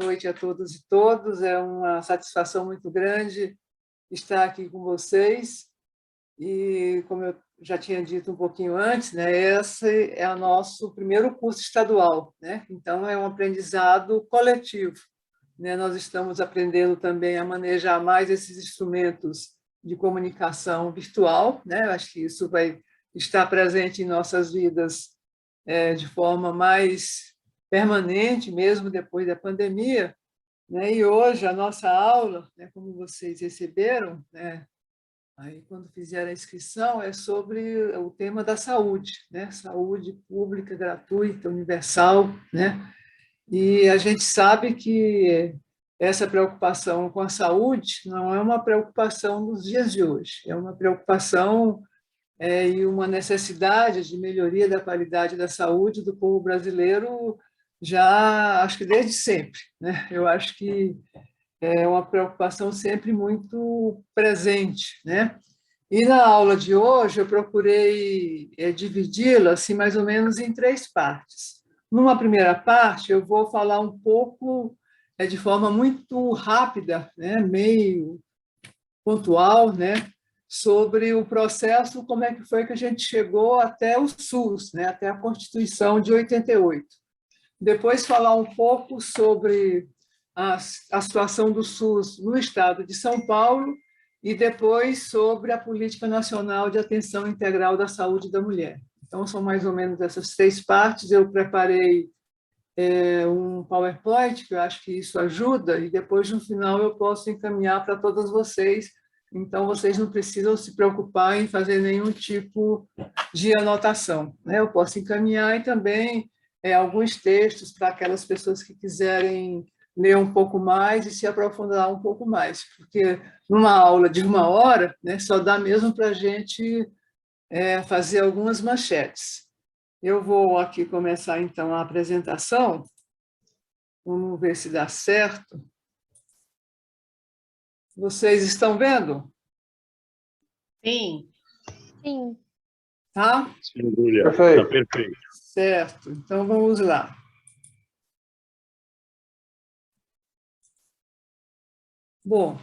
noite a todos e todas. É uma satisfação muito grande estar aqui com vocês. E, como eu já tinha dito um pouquinho antes, né, esse é o nosso primeiro curso estadual, né? Então, é um aprendizado coletivo, né? Nós estamos aprendendo também a manejar mais esses instrumentos de comunicação virtual, né? Eu acho que isso vai estar presente em nossas vidas de forma mais permanente, mesmo depois da pandemia, né? E hoje a nossa aula, né, como vocês receberam, né, aí quando fizeram a inscrição, é sobre o tema da saúde, né? Saúde pública, gratuita, universal, né? E a gente sabe que essa preocupação com a saúde não é uma preocupação dos dias de hoje, é uma preocupação e uma necessidade de melhoria da qualidade da saúde do povo brasileiro já, acho que desde sempre, né? Eu acho que é uma preocupação sempre muito presente, né? E na aula de hoje eu procurei dividi-la assim mais ou menos em três partes. Numa primeira parte eu vou falar um pouco de forma muito rápida, né, meio pontual, né, sobre o processo, como é que foi que a gente chegou até o SUS, né, até a Constituição de 88. Depois falar um pouco sobre a situação do SUS no estado de São Paulo e depois sobre a Política Nacional de Atenção Integral da Saúde da Mulher. Então, são mais ou menos essas três partes. Eu preparei um PowerPoint, que eu acho que isso ajuda, e depois, no final, eu posso encaminhar para todas vocês. Então, vocês não precisam se preocupar em fazer nenhum tipo de anotação, né? Eu posso encaminhar e também alguns textos para aquelas pessoas que quiserem ler um pouco mais e se aprofundar um pouco mais, porque numa aula de 1 hora, né, só dá mesmo para a gente fazer algumas manchetes. Eu vou aqui começar, então, a apresentação. Vamos ver se dá certo. Vocês estão vendo? Sim. Sim. Tá? Sim, Júlia. Perfeito. Tá perfeito. Certo. Então, vamos lá. Bom,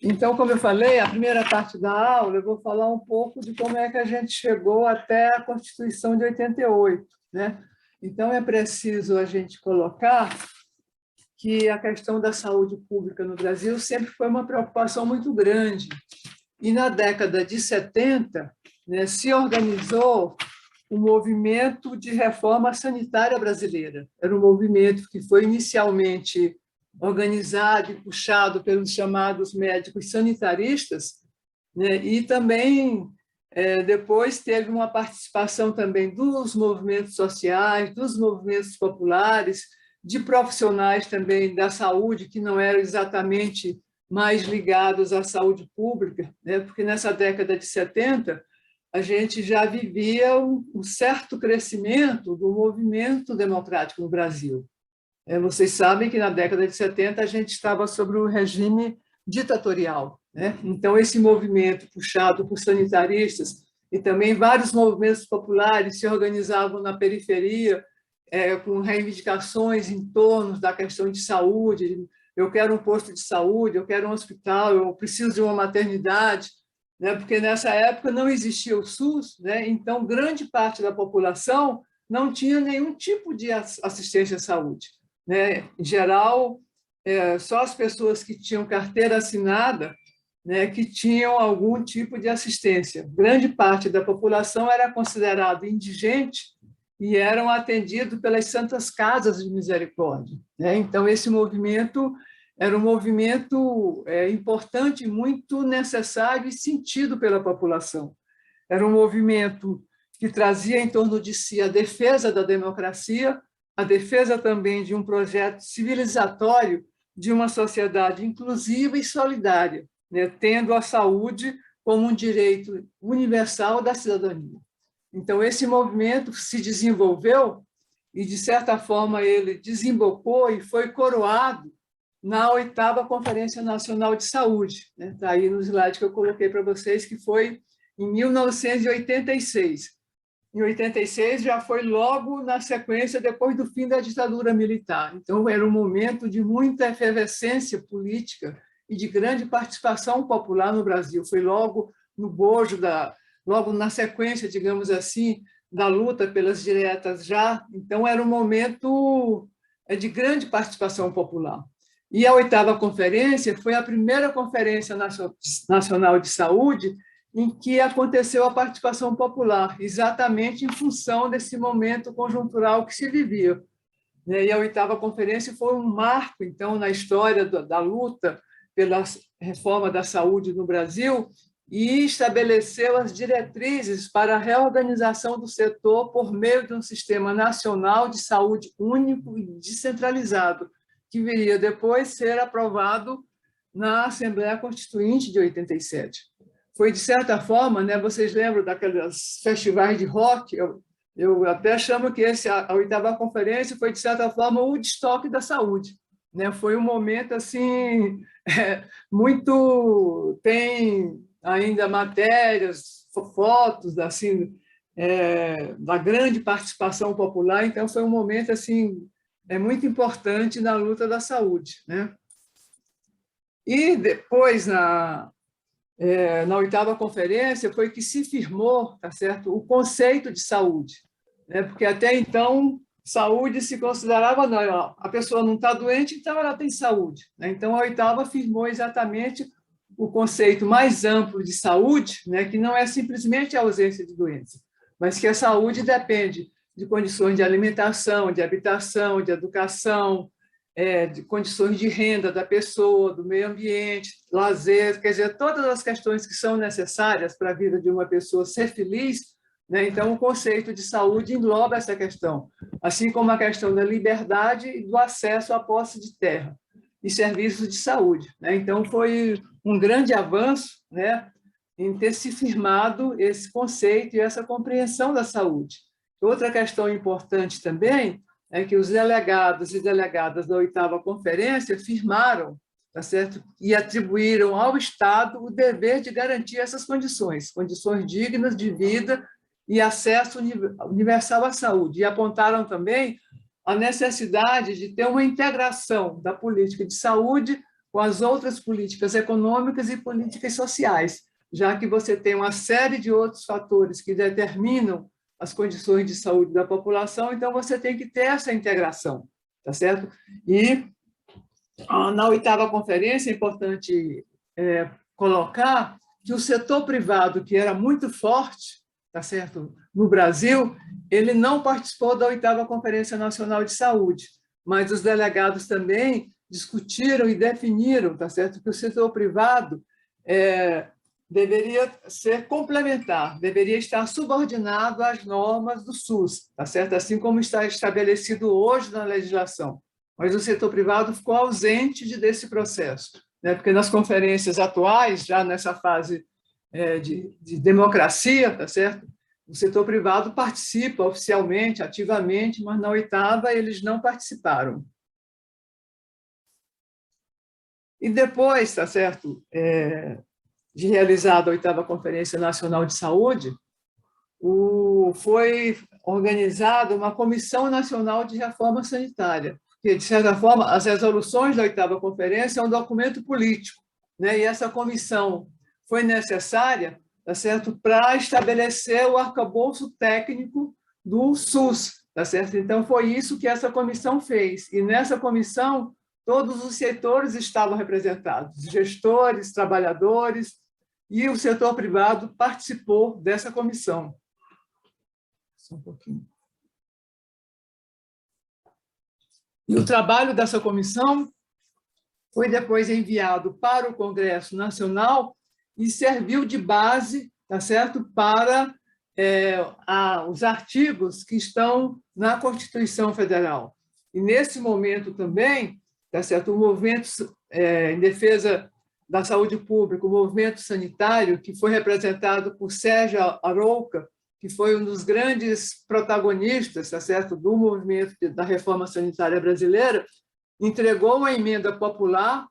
então, como eu falei, a primeira parte da aula eu vou falar um pouco de como é que a gente chegou até a Constituição de 88, né? Então, é preciso a gente colocar que a questão da saúde pública no Brasil sempre foi uma preocupação muito grande. E na década de 70, né, se organizou o movimento de reforma sanitária brasileira. Era um movimento que foi inicialmente organizado e puxado pelos chamados médicos sanitaristas, né, e também depois teve uma participação também dos movimentos sociais, dos movimentos populares, de profissionais também da saúde, que não eram exatamente mais ligados à saúde pública, né? Porque nessa década de 70, a gente já vivia um certo crescimento do movimento democrático no Brasil. Vocês sabem que na década de 70 a gente estava sobre o regime ditatorial, né? Então, esse movimento puxado por sanitaristas e também vários movimentos populares se organizavam na periferia, com reivindicações em torno da questão de saúde. Eu quero um posto de saúde, eu quero um hospital, eu preciso de uma maternidade, né? Porque nessa época não existia o SUS, né? Então grande parte da população não tinha nenhum tipo de assistência à saúde, né? Em geral, só as pessoas que tinham carteira assinada, né, que tinham algum tipo de assistência. Grande parte da população era considerada indigente e eram atendidos pelas Santas Casas de Misericórdia, né? Então, esse movimento era um movimento importante, muito necessário e sentido pela população. Era um movimento que trazia em torno de si a defesa da democracia, a defesa também de um projeto civilizatório de uma sociedade inclusiva e solidária, né, tendo a saúde como um direito universal da cidadania. Então, esse movimento se desenvolveu e, de certa forma, ele desembocou e foi coroado na 8ª Conferência Nacional de Saúde. Está aí no slide que eu coloquei para vocês, que foi em 1986. em 86, já foi logo na sequência, depois do fim da ditadura militar. Então, era um momento de muita efervescência política e de grande participação popular no Brasil. Foi logo no bojo, logo na sequência, digamos assim, da luta pelas diretas já. Então, era um momento de grande participação popular. E a 8ª Conferência foi a primeira Conferência Nacional de Saúde em que aconteceu a participação popular, exatamente em função desse momento conjuntural que se vivia. E a 8ª Conferência foi um marco, então, na história da luta pela reforma da saúde no Brasil e estabeleceu as diretrizes para a reorganização do setor por meio de um sistema nacional de saúde único e descentralizado, que viria depois ser aprovado na Assembleia Constituinte de 87. Foi, de certa forma, né, vocês lembram daqueles festivais de rock? Eu até chamo que a 8ª Conferência foi, de certa forma, o Woodstock da saúde. Né? Foi um momento assim, muito... Tem ainda matérias, fotos assim, da grande participação popular, então foi um momento assim, muito importante na luta da saúde. Né? E depois, na 8ª Conferência, foi que se firmou, tá certo, o conceito de saúde, né? Porque até então saúde se considerava, não, a pessoa não está doente, então ela tem saúde. Né? Então, a 8ª firmou exatamente o conceito mais amplo de saúde, né? Que não é simplesmente a ausência de doença, mas que a saúde depende de condições de alimentação, de habitação, de educação, de condições de renda da pessoa, do meio ambiente, lazer, quer dizer, todas as questões que são necessárias para a vida de uma pessoa ser feliz. Né? Então, o conceito de saúde engloba essa questão, assim como a questão da liberdade e do acesso à posse de terra e serviços de saúde. Né? Então, foi um grande avanço, né, em ter se firmado esse conceito e essa compreensão da saúde. Outra questão importante também é que os delegados e delegadas da 8ª Conferência firmaram, tá certo? E atribuíram ao Estado o dever de garantir essas condições dignas de vida e acesso universal à saúde. E apontaram também a necessidade de ter uma integração da política de saúde com as outras políticas econômicas e políticas sociais, já que você tem uma série de outros fatores que determinam as condições de saúde da população, então você tem que ter essa integração, tá certo? E na 8ª Conferência é importante colocar que o setor privado, que era muito forte, tá certo, no Brasil, ele não participou da 8ª Conferência Nacional de Saúde, mas os delegados também discutiram e definiram, tá certo, que o setor privado deveria ser complementar, deveria estar subordinado às normas do SUS, tá certo? Assim como está estabelecido hoje na legislação. Mas o setor privado ficou ausente desse processo, né? Porque nas conferências atuais, já nessa fase de democracia, tá certo? O setor privado participa oficialmente, ativamente, mas na 8ª eles não participaram. E depois, tá certo, de realizada a 8ª Conferência Nacional de Saúde, foi organizada uma Comissão Nacional de Reforma Sanitária, porque, de certa forma, as resoluções da 8ª Conferência é um documento político, né? E essa comissão foi necessária, tá certo, para estabelecer o arcabouço técnico do SUS, tá certo? Então, foi isso que essa comissão fez. E nessa comissão, todos os setores estavam representados, gestores, trabalhadores, e o setor privado participou dessa comissão. Só um pouquinho. E o trabalho dessa comissão foi depois enviado para o Congresso Nacional e serviu de base, tá certo, para os artigos que estão na Constituição Federal. E, nesse momento também, tá certo, o movimento em defesa da saúde pública, o movimento sanitário, que foi representado por Sérgio Arouca, que foi um dos grandes protagonistas, tá certo, do movimento da reforma sanitária brasileira, entregou uma emenda popular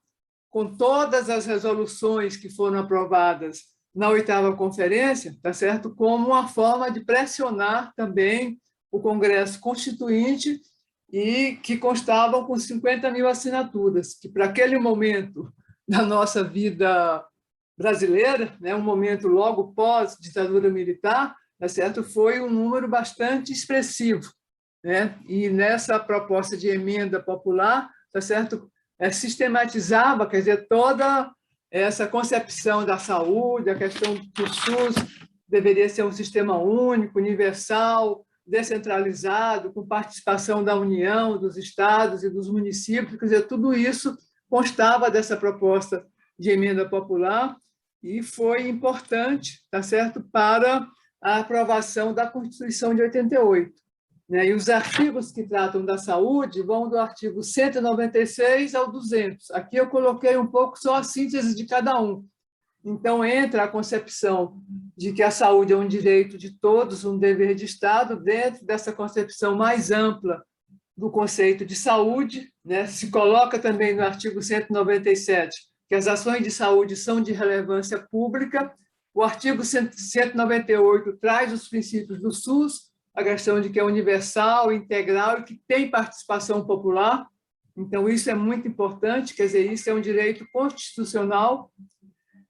com todas as resoluções que foram aprovadas na 8ª Conferência, tá certo? Como uma forma de pressionar também o Congresso Constituinte, e que constavam com 50.000 assinaturas, que para aquele momento da nossa vida brasileira, né, um momento logo pós-ditadura militar, tá certo? Foi um número bastante expressivo, né? E nessa proposta de emenda popular, tá certo? Sistematizava, quer dizer, toda essa concepção da saúde, a questão que o SUS deveria ser um sistema único, universal, descentralizado, com participação da União, dos estados e dos municípios, quer dizer, tudo isso constava dessa proposta de emenda popular e foi importante, tá certo, para a aprovação da Constituição de 88. Né? E os artigos que tratam da saúde vão do artigo 196 ao 200. Aqui eu coloquei um pouco só a síntese de cada um. Então, entra a concepção de que a saúde é um direito de todos, um dever de Estado, dentro dessa concepção mais ampla do conceito de saúde, né? Se coloca também no artigo 197 que as ações de saúde são de relevância pública. O artigo 198 traz os princípios do SUS, a questão de que é universal, integral e que tem participação popular. Então, isso é muito importante, quer dizer, isso é um direito constitucional.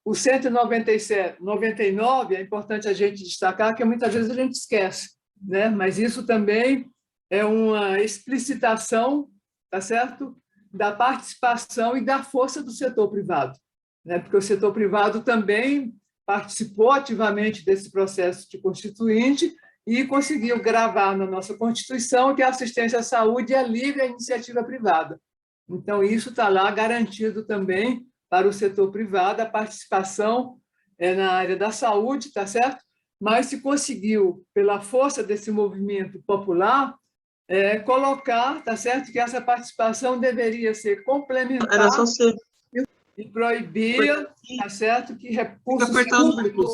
O 197, 99, é importante a gente destacar que muitas vezes a gente esquece, né? Mas isso também é uma explicitação, tá certo? Da participação e da força do setor privado, né? Porque o setor privado também participou ativamente desse processo de constituinte e conseguiu gravar na nossa Constituição que a assistência à saúde é livre à iniciativa privada. Então, isso está lá garantido também para o setor privado, a participação na área da saúde, tá certo? Mas se conseguiu, pela força desse movimento popular, colocar, tá certo, que essa participação deveria ser complementar. Era só ser... E proibia, tá certo, que recursos públicos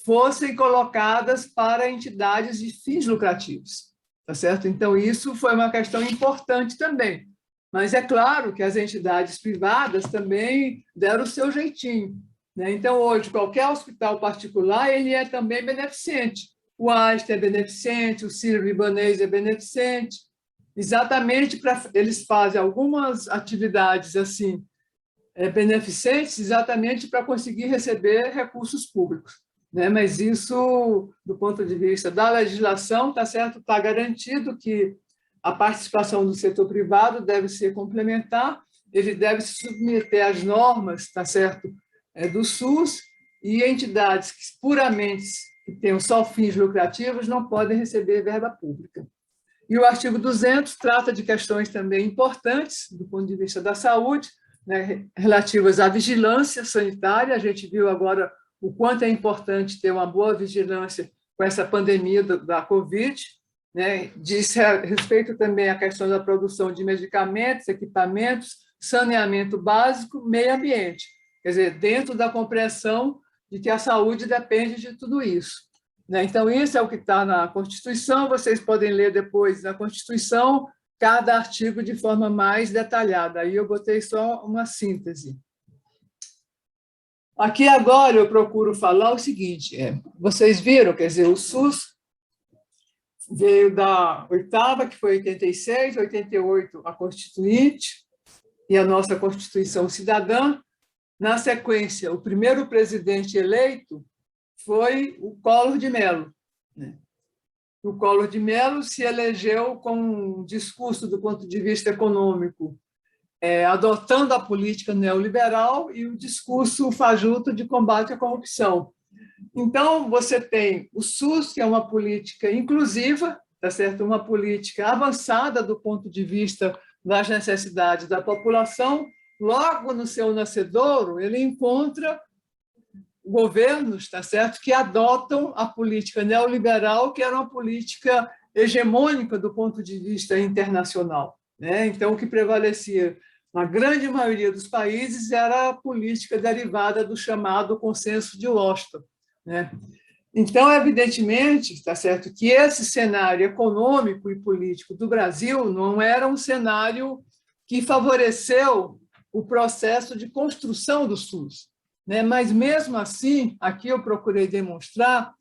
fossem colocadas para entidades de fins lucrativos, tá certo? Então, isso foi uma questão importante também. Mas é claro que as entidades privadas também deram o seu jeitinho, né? Então, hoje, qualquer hospital particular ele é também beneficente. O Einstein é beneficente, o Sírio-Libanês é beneficente, exatamente para eles fazem algumas atividades assim beneficentes, exatamente para conseguir receber recursos públicos, né? Mas isso, do ponto de vista da legislação, tá certo, está garantido que a participação do setor privado deve ser complementar, ele deve se submeter às normas, tá certo, do SUS, e entidades que puramente que tenham só fins lucrativos não podem receber verba pública. E o artigo 200 trata de questões também importantes do ponto de vista da saúde, né, relativas à vigilância sanitária. A gente viu agora o quanto é importante ter uma boa vigilância com essa pandemia da Covid, né? Diz respeito também à questão da produção de medicamentos, equipamentos, saneamento básico, meio ambiente. Quer dizer, dentro da compreensão de que a saúde depende de tudo isso, né? Então, isso é o que está na Constituição, vocês podem ler depois na Constituição cada artigo de forma mais detalhada. Aí eu botei só uma síntese. Aqui agora eu procuro falar o seguinte, vocês viram, quer dizer, o SUS veio da 8ª, que foi 86, 88 a Constituinte e a nossa Constituição Cidadã. Na sequência, o primeiro presidente eleito foi o Collor de Mello, né? O Collor de Mello se elegeu com um discurso do ponto de vista econômico, adotando a política neoliberal e o discurso fajuto de combate à corrupção. Então, você tem o SUS, que é uma política inclusiva, tá certo? Uma política avançada do ponto de vista das necessidades da população. Logo no seu nascedouro, ele encontra governos, tá certo, que adotam a política neoliberal, que era uma política hegemônica do ponto de vista internacional, né? Então, o que prevalecia na grande maioria dos países era a política derivada do chamado Consenso de Washington, né? Então, evidentemente, tá certo, que esse cenário econômico e político do Brasil não era um cenário que favoreceu o processo de construção do SUS, né? Mas, mesmo assim, aqui eu procurei demonstrar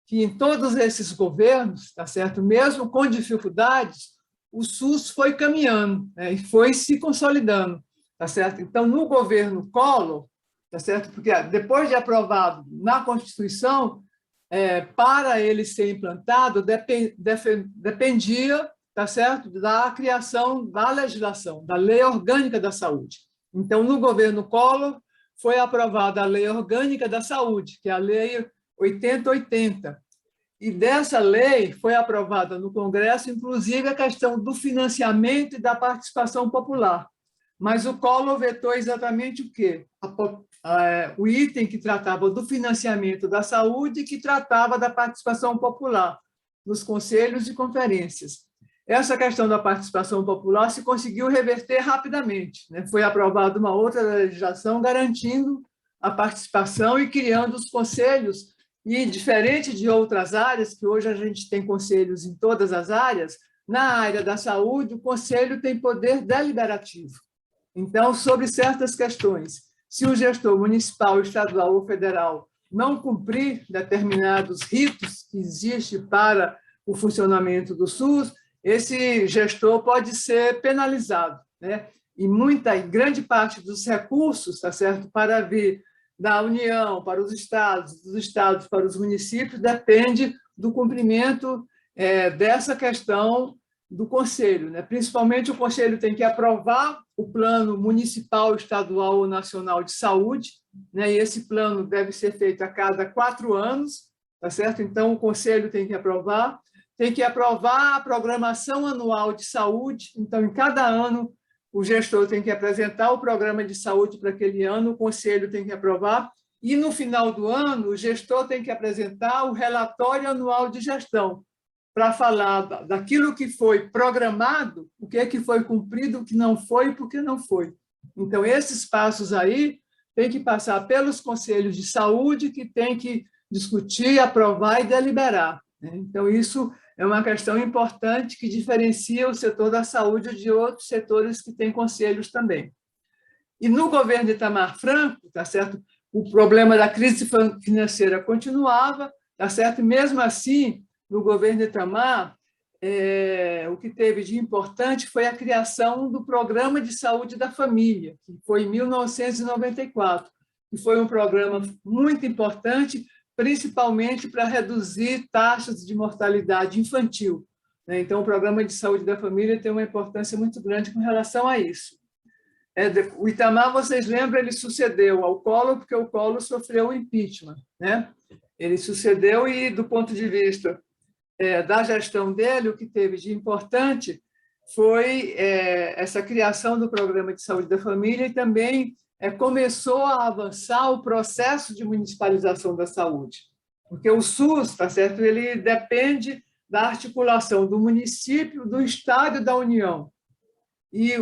que em todos esses governos, tá certo? Mesmo com dificuldades, o SUS foi caminhando, né? E foi se consolidando, tá certo? Então, no governo Collor, tá certo? Porque depois de aprovado na Constituição, para ele ser implantado, dependia, tá certo? Da criação da legislação, da Lei Orgânica da Saúde. Então, no governo Collor, foi aprovada a Lei Orgânica da Saúde, que é a Lei 8080. E dessa lei foi aprovada no Congresso, inclusive, a questão do financiamento e da participação popular. Mas o Collor vetou exatamente o quê? O item que tratava do financiamento da saúde e que tratava da participação popular nos conselhos e conferências. Essa questão da participação popular se conseguiu reverter rapidamente, né? Foi aprovada uma outra legislação garantindo a participação e criando os conselhos, e, diferente de outras áreas, que hoje a gente tem conselhos em todas as áreas, na área da saúde, o conselho tem poder deliberativo. Então, sobre certas questões, se o gestor municipal, estadual ou federal não cumprir determinados ritos que existem para o funcionamento do SUS, esse gestor pode ser penalizado, né? E grande parte dos recursos, tá certo, para vir da União para os estados, dos estados para os municípios, depende do cumprimento dessa questão do Conselho, né? Principalmente, o Conselho tem que aprovar o plano municipal, estadual ou nacional de saúde, né? E esse plano deve ser feito a cada 4 anos, tá certo? Então, o Conselho tem que aprovar a programação anual de saúde. Então, em cada ano, o gestor tem que apresentar o programa de saúde para aquele ano, o Conselho tem que aprovar, e, no final do ano, o gestor tem que apresentar o relatório anual de gestão, para falar daquilo que foi programado, o que é que foi cumprido, o que não foi e por que não foi. Então, esses passos aí têm que passar pelos conselhos de saúde, que têm que discutir, aprovar e deliberar, né? Então, isso é uma questão importante que diferencia o setor da saúde de outros setores que têm conselhos também. E no governo de Itamar Franco, tá certo? O problema da crise financeira continuava, tá certo? E, mesmo assim, no governo de Itamar, o que teve de importante foi a criação do Programa de Saúde da Família, que foi em 1994, que foi um programa muito importante, principalmente para reduzir taxas de mortalidade infantil, né? Então, o Programa de Saúde da Família tem uma importância muito grande com relação a isso. O Itamar, vocês lembram, ele sucedeu ao Collor, porque o Collor sofreu o impeachment, né? Ele sucedeu e, do ponto de vista da gestão dele, o que teve de importante foi essa criação do Programa de Saúde da Família, e também começou a avançar o processo de municipalização da saúde, porque o SUS, tá certo? Ele depende da articulação do município, do estado e da União. E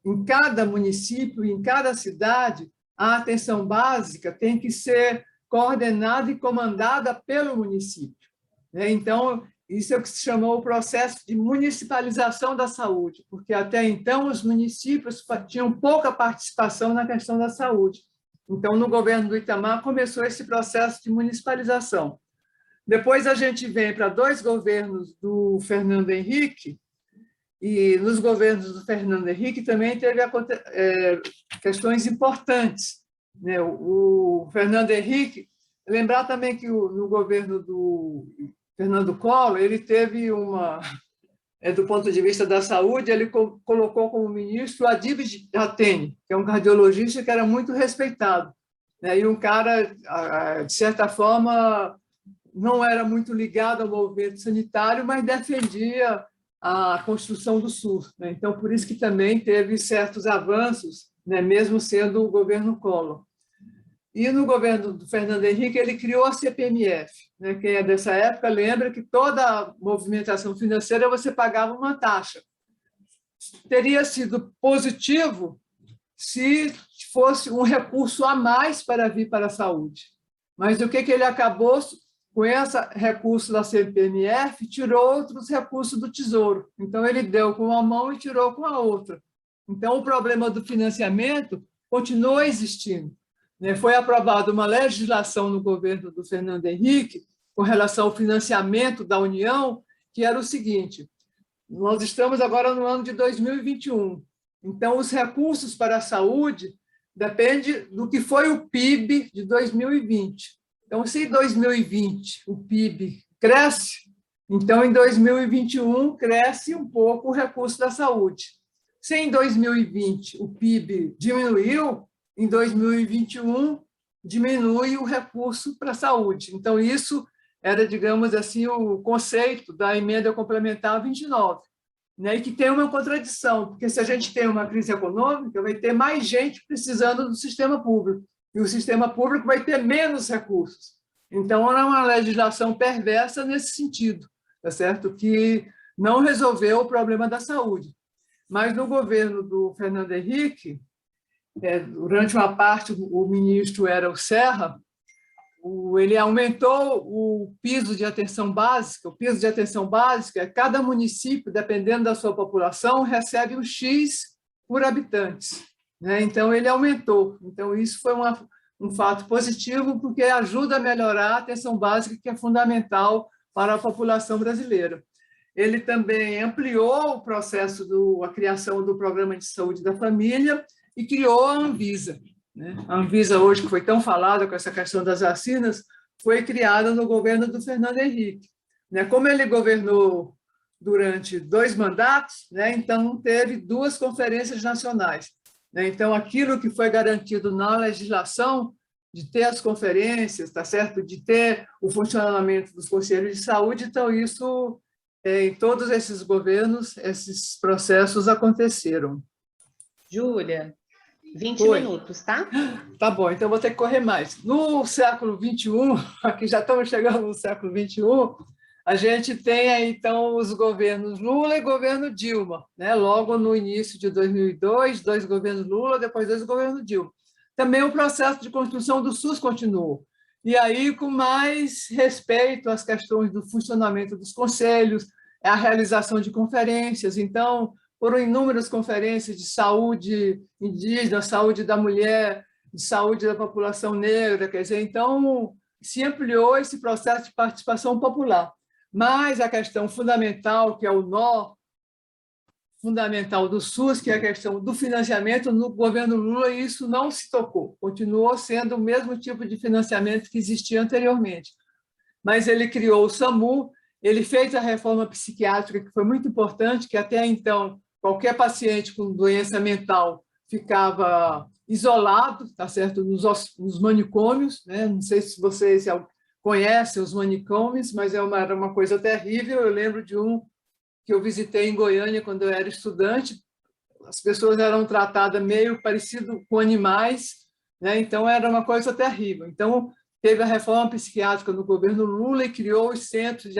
em cada município, em cada cidade, a atenção básica tem que ser coordenada e comandada pelo município, né? Então, isso é o que se chamou o processo de municipalização da saúde, porque até então os municípios tinham pouca participação na questão da saúde. Então, no governo do Itamar, começou esse processo de municipalização. Depois a gente vem para 2 governos do Fernando Henrique, e nos governos do Fernando Henrique também teve questões importantes, né? O Fernando Henrique, lembrar também que no governo do Fernando Collor, ele teve do ponto de vista da saúde, ele colocou como ministro o Adib Jatene, que é um cardiologista que era muito respeitado, né? E um cara, de certa forma, não era muito ligado ao movimento sanitário, mas defendia a construção do SUS, né? Então, por isso que também teve certos avanços, né? Mesmo sendo o governo Collor. E no governo do Fernando Henrique, ele criou a CPMF, né? Quem é dessa época lembra que toda movimentação financeira você pagava uma taxa. Teria sido positivo se fosse um recurso a mais para vir para a saúde. Mas o que ele acabou com esse recurso da CPMF? Tirou outros recursos do Tesouro. Então, ele deu com uma mão e tirou com a outra. Então, o problema do financiamento continua existindo. né, foi aprovada uma legislação no governo do Fernando Henrique com relação ao financiamento da União, que era o seguinte: nós estamos agora no ano de 2021, então os recursos para a saúde dependem do que foi o PIB de 2020. Então, se em 2020 o PIB cresce, então em 2021 cresce um pouco o recurso da saúde. Se em 2020 o PIB diminuiu, em 2021 diminui o recurso para a saúde. Então, isso era, digamos assim, o conceito da emenda complementar 29, né? E que tem uma contradição, porque se a gente tem uma crise econômica, vai ter mais gente precisando do sistema público, e o sistema público vai ter menos recursos. Então, é uma legislação perversa nesse sentido, tá certo? Que não resolveu o problema da saúde. Mas no governo do Fernando Henrique, durante uma parte o ministro era o Serra, ele aumentou o piso de atenção básica. O piso de atenção básica, cada município, dependendo da sua população, recebe um X por habitantes, né? Então, ele aumentou. Então, isso foi um fato positivo, porque ajuda a melhorar a atenção básica, que é fundamental para a população brasileira. Ele também ampliou o processo a criação do Programa de Saúde da Família e criou a Anvisa, né? A Anvisa, hoje, que foi tão falada com essa questão das vacinas, foi criada no governo do Fernando Henrique, né? Como ele governou durante 2 mandatos, né? Então teve 2 conferências nacionais, né? Então, aquilo que foi garantido na legislação, de ter as conferências, tá certo? De ter o funcionamento dos conselhos de saúde, então isso, em todos esses governos, esses processos aconteceram. Júlia, 20 Oi. minutos, tá? Tá bom, então vou ter que correr mais. No século XXI, aqui já estamos chegando no século XXI, a gente tem aí, então, os governos Lula e governo Dilma, né? Logo no início de 2002, 2 governos Lula, depois 2 governos Dilma. Também o processo de construção do SUS continuou. E aí, com mais respeito às questões do funcionamento dos conselhos, a realização de conferências. Então, foram inúmeras conferências de saúde indígena, saúde da mulher, de saúde da população negra, quer dizer, então se ampliou esse processo de participação popular. Mas a questão fundamental, que é o nó fundamental do SUS, que é a questão do financiamento, no governo Lula isso não se tocou, continuou sendo o mesmo tipo de financiamento que existia anteriormente. Mas ele criou o SAMU, ele fez a reforma psiquiátrica, que foi muito importante, que até então qualquer paciente com doença mental ficava isolado, tá certo, nos manicômios, né? Não sei se vocês conhecem os manicômios, mas era uma coisa terrível. Eu lembro de um que eu visitei em Goiânia quando eu era estudante. As pessoas eram tratadas meio parecido com animais, né? Então era uma coisa terrível. Então teve a reforma psiquiátrica no governo Lula e criou os centros,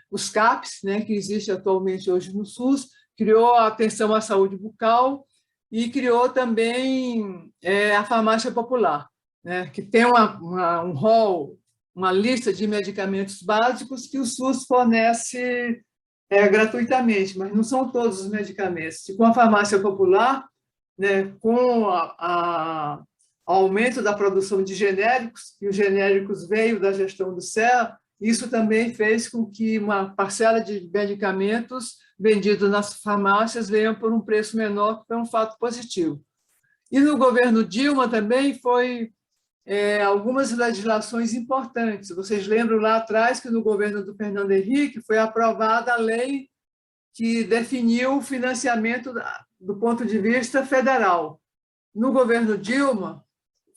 os CAPs, né, que existe atualmente hoje no SUS, criou a atenção à saúde bucal e criou também a farmácia popular, né, que tem um rol, uma lista de medicamentos básicos que o SUS fornece gratuitamente, mas não são todos os medicamentos. E com a farmácia popular, né, com o aumento da produção de genéricos, e os genéricos veio da gestão do Serra, isso também fez com que uma parcela de medicamentos vendidos nas farmácias venham por um preço menor, que foi um fato positivo. E no governo Dilma também foi algumas legislações importantes. Vocês lembram lá atrás que no governo do Fernando Henrique foi aprovada a lei que definiu o financiamento do ponto de vista federal. No governo Dilma,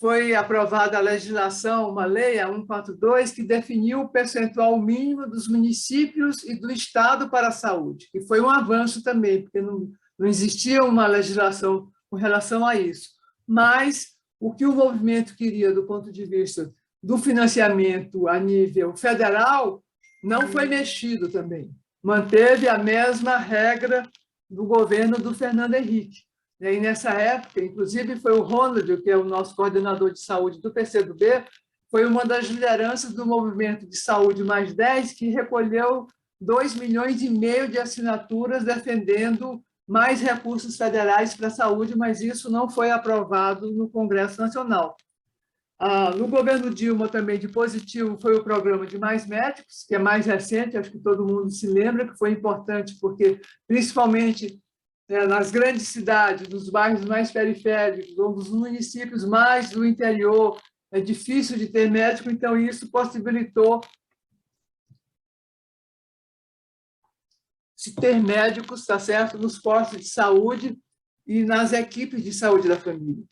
foi aprovada a legislação, uma lei, a 142, que definiu o percentual mínimo dos municípios e do Estado para a saúde, que foi um avanço também, porque não existia uma legislação com relação a isso. Mas o que o movimento queria, do ponto de vista do financiamento a nível federal, não foi mexido também. Manteve a mesma regra do governo do Fernando Henrique. E aí, nessa época, inclusive, foi o Ronald, que é o nosso coordenador de saúde do PCdoB, foi uma das lideranças do movimento de saúde mais 10, que recolheu 2,5 milhões de assinaturas defendendo mais recursos federais para a saúde, mas isso não foi aprovado no Congresso Nacional. No governo Dilma também, de positivo, foi o programa de Mais Médicos, que é mais recente, acho que todo mundo se lembra, que foi importante porque, principalmente nas grandes cidades, nos bairros mais periféricos, ou nos municípios mais do interior, é difícil de ter médico, então isso possibilitou se ter médicos, tá certo, nos postos de saúde e nas equipes de saúde da família.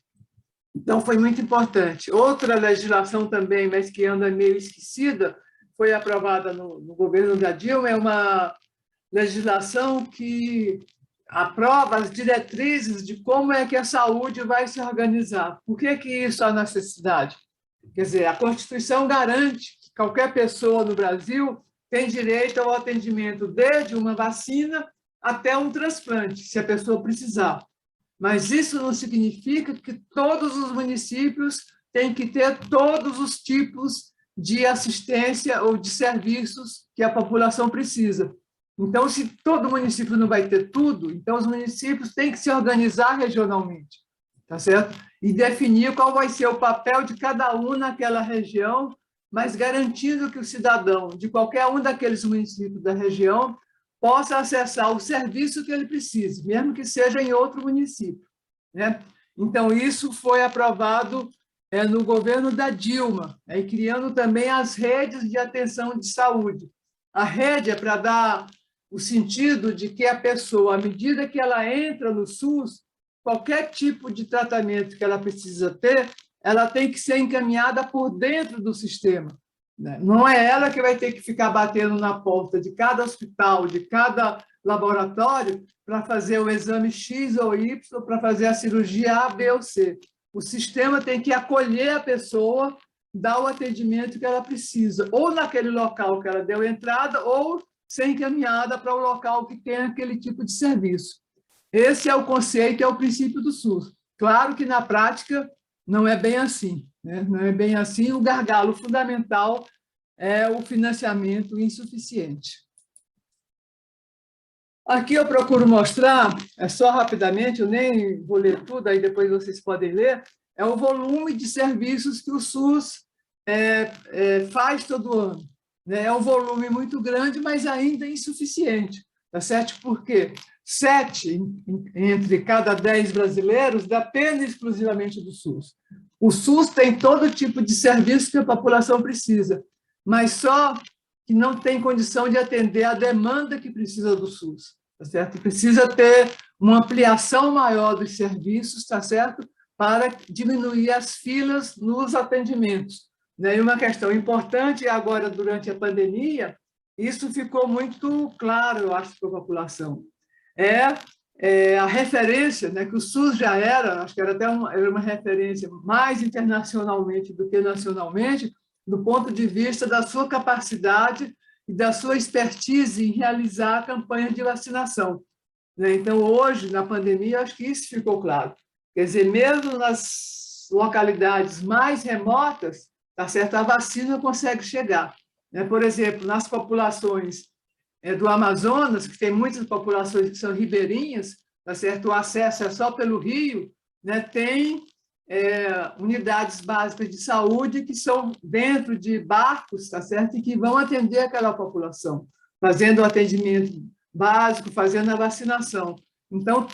Então, foi muito importante. Outra legislação também, mas que anda meio esquecida, foi aprovada no governo da Dilma, é uma legislação que aprova as diretrizes de como é que a saúde vai se organizar. Por que isso há necessidade? Quer dizer, a Constituição garante que qualquer pessoa no Brasil tem direito ao atendimento desde uma vacina até um transplante, se a pessoa precisar. Mas isso não significa que todos os municípios têm que ter todos os tipos de assistência ou de serviços que a população precisa. Então, se todo município não vai ter tudo, então os municípios têm que se organizar regionalmente, tá certo? E definir qual vai ser o papel de cada um naquela região, mas garantindo que o cidadão de qualquer um daqueles municípios da região possa acessar o serviço que ele precise, mesmo que seja em outro município, né? Então, isso foi aprovado no governo da Dilma, e criando também as redes de atenção de saúde. A rede é para dar o sentido de que a pessoa, à medida que ela entra no SUS, qualquer tipo de tratamento que ela precisa ter, ela tem que ser encaminhada por dentro do sistema. Não é ela que vai ter que ficar batendo na porta de cada hospital, de cada laboratório, para fazer o exame X ou Y, para fazer a cirurgia A, B ou C. O sistema tem que acolher a pessoa, dar o atendimento que ela precisa, ou naquele local que ela deu entrada, ou ser encaminhada para o local que tem aquele tipo de serviço. Esse é o conceito, é o princípio do SUS. Claro que, na prática, não é bem assim, né? Não é bem assim. O gargalo fundamental é o financiamento insuficiente. Aqui eu procuro mostrar, só rapidamente, eu nem vou ler tudo, aí depois vocês podem ler, é o volume de serviços que o SUS faz todo ano. É um volume muito grande, mas ainda insuficiente, tá certo? Por quê? 7 entre cada 10 brasileiros dependem exclusivamente do SUS. O SUS tem todo tipo de serviço que a população precisa, mas só que não tem condição de atender a demanda que precisa do SUS, tá certo? Precisa ter uma ampliação maior dos serviços, tá certo? Para diminuir as filas nos atendimentos. E uma questão importante agora, durante a pandemia, isso ficou muito claro, eu acho, para a população. A referência, né, que o SUS já era, acho que era até uma referência mais internacionalmente do que nacionalmente, do ponto de vista da sua capacidade e da sua expertise em realizar campanhas de vacinação. Então, hoje, na pandemia, acho que isso ficou claro. Quer dizer, mesmo nas localidades mais remotas, tá certo? A vacina consegue chegar. Por exemplo, nas populações do Amazonas, que tem muitas populações que são ribeirinhas, tá certo? O acesso é só pelo rio, né? Tem unidades básicas de saúde que são dentro de barcos, tá certo? E que vão atender aquela população, fazendo o atendimento básico, fazendo a vacinação. Então,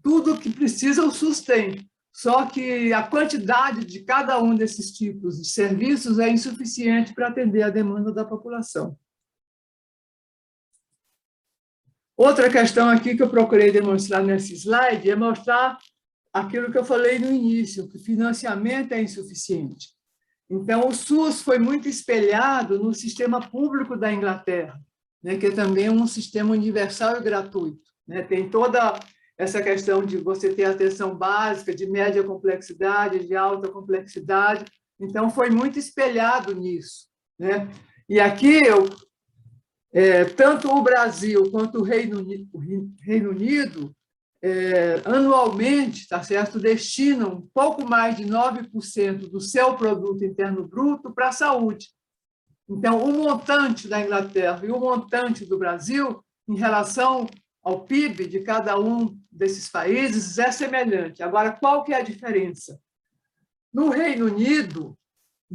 tudo que precisa o SUS tem, só que a quantidade de cada um desses tipos de serviços é insuficiente para atender a demanda da população. Outra questão aqui que eu procurei demonstrar nesse slide é mostrar aquilo que eu falei no início, que o financiamento é insuficiente. Então, o SUS foi muito espelhado no sistema público da Inglaterra, né, que é também um sistema universal e gratuito. Né? Tem toda essa questão de você ter atenção básica, de média complexidade, de alta complexidade. Então, foi muito espelhado nisso. Né? E aqui, tanto o Brasil quanto o Reino Unido anualmente, tá certo, destinam um pouco mais de 9% do seu produto interno bruto para a saúde. Então, o montante da Inglaterra e o montante do Brasil, em relação ao PIB de cada um desses países, é semelhante. Agora, qual que é a diferença? No Reino Unido,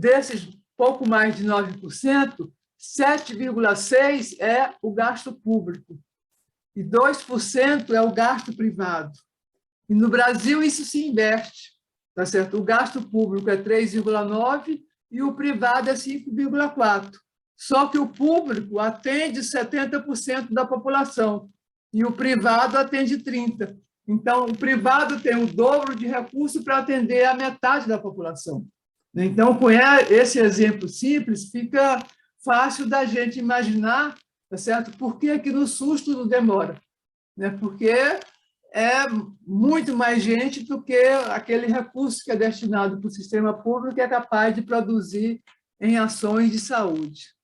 desses pouco mais de 9%, 7,6% é o gasto público e 2% é o gasto privado. E no Brasil isso se inverte, tá certo? O gasto público é 3,9% e o privado é 5,4%. Só que o público atende 70% da população e o privado atende 30%. Então, o privado tem o dobro de recursos para atender a metade da população. Então, com esse exemplo simples, fica fácil da gente imaginar, tá certo? Por que aqui no SUS tudo demora? Porque é muito mais gente do que aquele recurso que é destinado para o sistema público que é capaz de produzir em ações de saúde.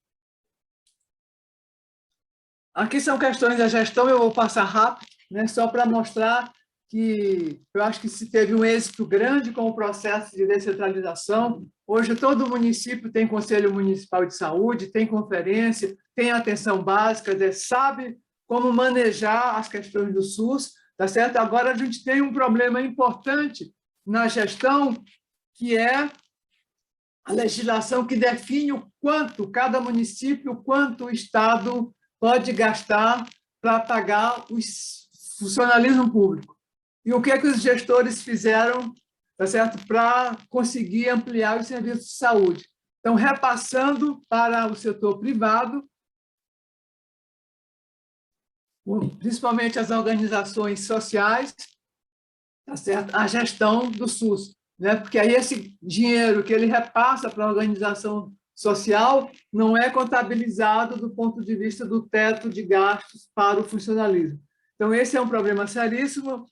Aqui são questões da gestão, eu vou passar rápido, só para mostrar que eu acho que se teve um êxito grande com o processo de descentralização. Hoje, todo município tem Conselho Municipal de Saúde, tem conferência, tem atenção básica, sabe como manejar as questões do SUS, tá certo? Agora, a gente tem um problema importante na gestão, que é a legislação que define o quanto cada município, o quanto o Estado pode gastar para pagar o funcionalismo público. E o que é que os gestores fizeram, tá certo, para conseguir ampliar os serviços de saúde? Então, repassando para o setor privado, principalmente as organizações sociais, tá certo, a gestão do SUS, porque aí esse dinheiro que ele repassa para a organização social não é contabilizado do ponto de vista do teto de gastos para o funcionalismo. Então, esse é um problema seríssimo.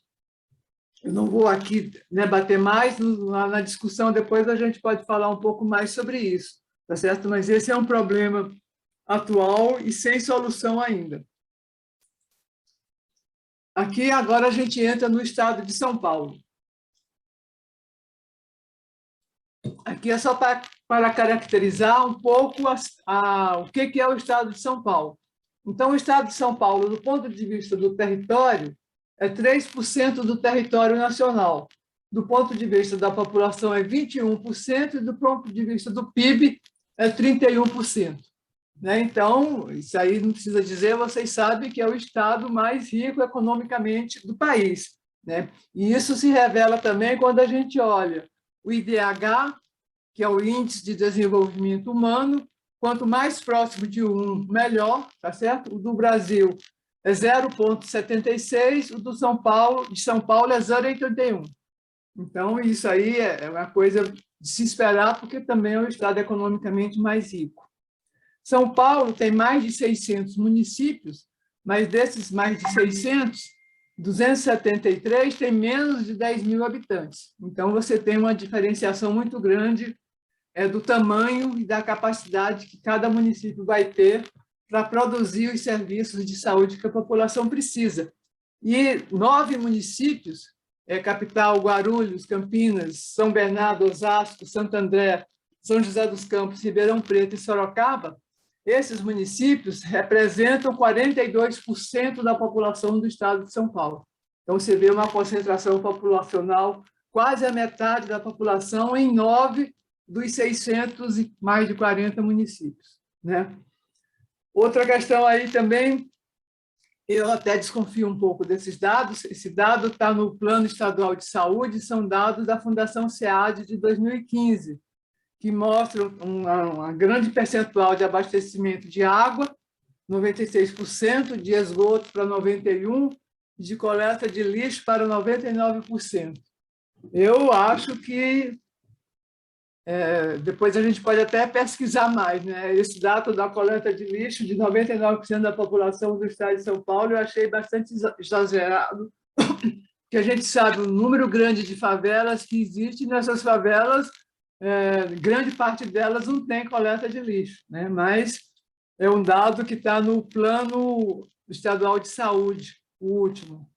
Eu não vou aqui bater mais, na discussão depois a gente pode falar um pouco mais sobre isso, tá certo? Mas esse é um problema atual e sem solução ainda. Aqui, agora, a gente entra no estado de São Paulo. Aqui é só para caracterizar um pouco o que é o estado de São Paulo. Então, o estado de São Paulo, do ponto de vista do território, é 3% do território nacional. Do ponto de vista da população, é 21%, e do ponto de vista do PIB, é 31%. Então, isso aí não precisa dizer, vocês sabem que é o estado mais rico economicamente do país. E isso se revela também quando a gente olha o IDH, que é o Índice de Desenvolvimento Humano. Quanto mais próximo de 1, melhor, tá certo? O do Brasil é 0,76, o de São Paulo é 0,81. Então, isso aí é uma coisa de se esperar, porque também é o estado economicamente mais rico. São Paulo tem mais de 600 municípios, mas desses mais de 600, 273 têm menos de 10 mil habitantes. Então, você tem uma diferenciação muito grande do tamanho e da capacidade que cada município vai ter para produzir os serviços de saúde que a população precisa. E 9 municípios, Capital, Guarulhos, Campinas, São Bernardo, Osasco, Santo André, São José dos Campos, Ribeirão Preto e Sorocaba, esses municípios representam 42% da população do estado de São Paulo. Então, você vê uma concentração populacional, quase a metade da população, em 9 dos 600 e mais de 40 municípios. Outra questão aí também, eu até desconfio um pouco desses dados, esse dado está no Plano Estadual de Saúde, são dados da Fundação SEAD de 2015, que mostram uma grande percentual de abastecimento de água, 96%, de esgoto para 91%, de coleta de lixo para 99%. Eu acho que depois a gente pode até pesquisar mais. Esse dado da coleta de lixo de 99% da população do estado de São Paulo eu achei bastante exagerado, porque a gente sabe o número grande de favelas que existe, nessas favelas, grande parte delas não tem coleta de lixo, mas é um dado que está no Plano Estadual de Saúde, o último.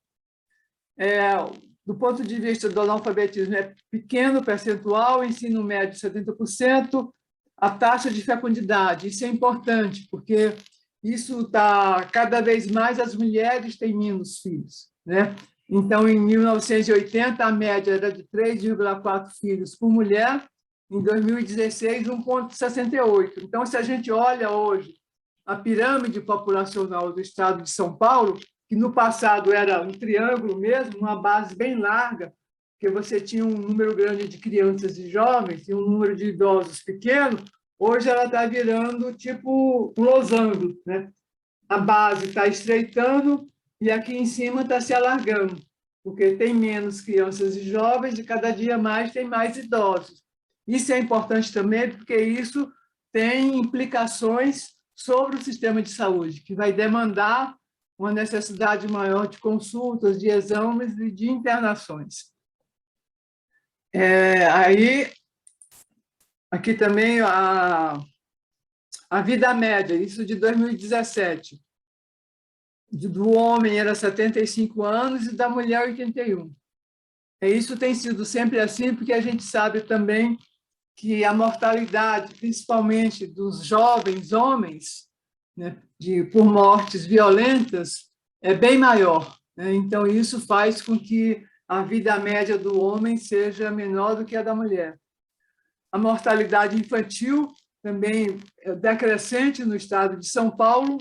Do ponto de vista do analfabetismo, é pequeno percentual, ensino médio 70%, a taxa de fecundidade, isso é importante, porque isso está cada vez mais, as mulheres têm menos filhos. Então, em 1980, a média era de 3,4 filhos por mulher, em 2016, 1,68. Então, se a gente olha hoje a pirâmide populacional do estado de São Paulo, que no passado era um triângulo mesmo, uma base bem larga, porque você tinha um número grande de crianças e jovens e um número de idosos pequeno, hoje ela está virando tipo um losango, né? A base está estreitando e aqui em cima está se alargando, porque tem menos crianças e jovens e cada dia mais tem mais idosos. Isso é importante também porque isso tem implicações sobre o sistema de saúde, que vai demandar uma necessidade maior de consultas, de exames e de internações. Aí, aqui também a vida média, isso de 2017. Do homem era 75 anos e da mulher 81. Isso tem sido sempre assim, porque a gente sabe também que a mortalidade, principalmente dos jovens homens, né, por mortes violentas, é bem maior, né? Então, isso faz com que a vida média do homem seja menor do que a da mulher. A mortalidade infantil também é decrescente no estado de São Paulo,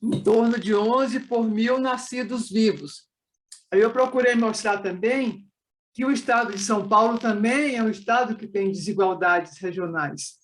em torno de 11 por mil nascidos vivos. Aí eu procurei mostrar também que o estado de São Paulo também é um estado que tem desigualdades regionais.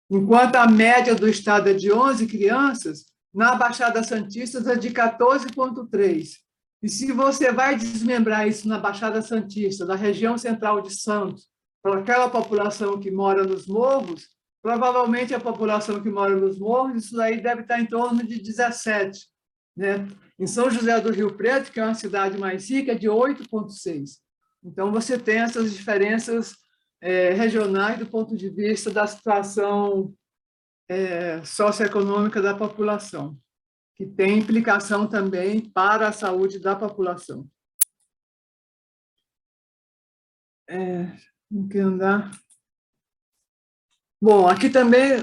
Enquanto a média do estado é de 11 crianças, na Baixada Santista é de 14,3. E se você vai desmembrar isso na Baixada Santista, da região central de Santos, para aquela população que mora nos morros, provavelmente a população que mora nos morros, isso aí deve estar em torno de 17, né? Em São José do Rio Preto, que é uma cidade mais rica, é de 8,6. Então, você tem essas diferenças regionais do ponto de vista da situação socioeconômica da população, que tem implicação também para a saúde da população. Não quero andar. Bom, aqui também,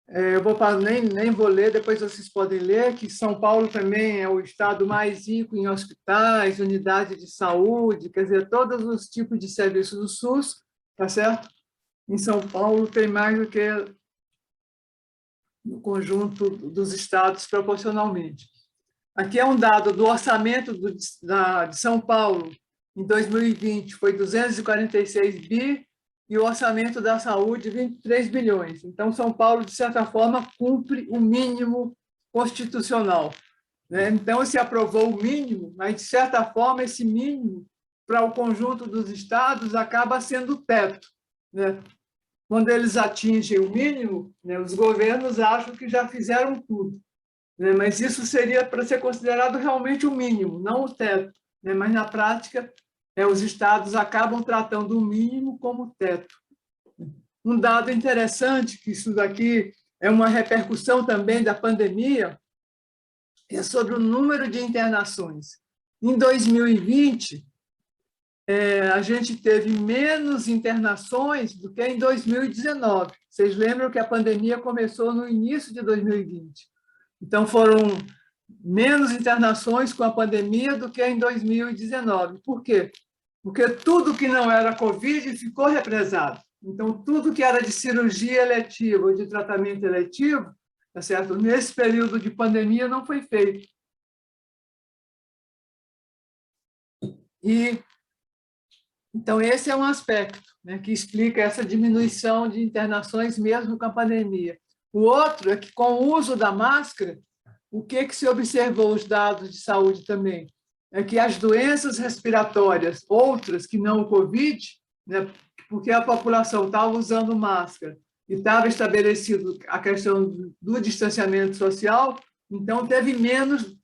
eu nem vou ler, depois vocês podem ler, que São Paulo também é o estado mais rico em hospitais, unidades de saúde, quer dizer, todos os tipos de serviços do SUS, tá certo? Em São Paulo tem mais do que no conjunto dos estados proporcionalmente. Aqui é um dado do orçamento de São Paulo, em 2020, foi 246 bi, e o orçamento da saúde, 23 bilhões. Então, São Paulo, de certa forma, cumpre o mínimo constitucional, né? Então, se aprovou o mínimo, mas, de certa forma, esse mínimo, para o conjunto dos estados, acaba sendo o teto, né? Quando eles atingem o mínimo, né, os governos acham que já fizeram tudo, né? Mas isso seria para ser considerado realmente o mínimo, não o teto, né? Mas, na prática, os estados acabam tratando o mínimo como teto. Um dado interessante, que isso daqui é uma repercussão também da pandemia, é sobre o número de internações. Em 2020, a gente teve menos internações do que em 2019. Vocês lembram que a pandemia começou no início de 2020. Então, foram menos internações com a pandemia do que em 2019. Por quê? Porque tudo que não era Covid ficou represado. Então, tudo que era de cirurgia eletiva ou de tratamento eletivo, tá certo? Nesse período de pandemia não foi feito. Então, esse é um aspecto, né, que explica essa diminuição de internações mesmo com a pandemia. O outro é que, com o uso da máscara, o que se observou os dados de saúde também? É que as doenças respiratórias, outras que não o Covid, né, porque a população estava usando máscara e estava estabelecido a questão do distanciamento social, então teve menos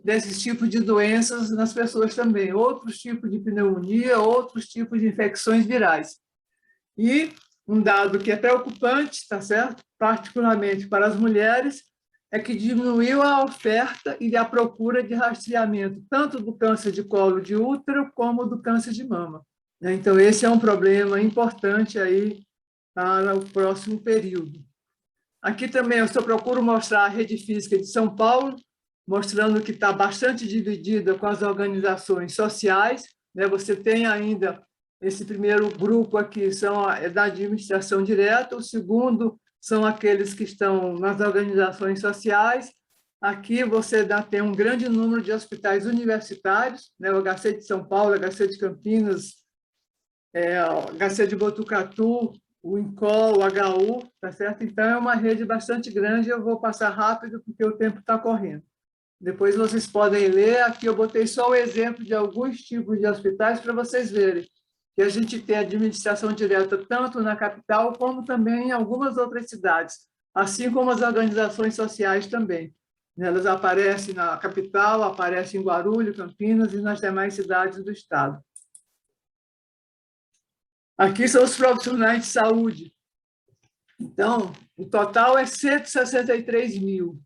desses tipos de doenças nas pessoas também, outros tipos de pneumonia, outros tipos de infecções virais. E um dado que é preocupante, tá certo? Particularmente para as mulheres, é que diminuiu a oferta e a procura de rastreamento, tanto do câncer de colo de útero como do câncer de mama. Então, esse é um problema importante aí para o próximo período. Aqui também eu só procuro mostrar a rede física de São Paulo, mostrando que está bastante dividida com as organizações sociais. né? Você tem ainda esse primeiro grupo aqui, é da administração direta, o segundo são aqueles que estão nas organizações sociais. Aqui você tem um grande número de hospitais universitários, né? O HC de São Paulo, o HC de Campinas, o HC de Botucatu, o INCOL, o HU, tá certo? Então, é uma rede bastante grande, eu vou passar rápido, porque o tempo está correndo. Depois vocês podem ler, aqui eu botei só o exemplo de alguns tipos de hospitais para vocês verem que a gente tem administração direta tanto na capital como também em algumas outras cidades, assim como as organizações sociais também. Elas aparecem na capital, aparecem em Guarulhos, Campinas e nas demais cidades do estado. Aqui são os profissionais de saúde. Então, o total é 163 mil.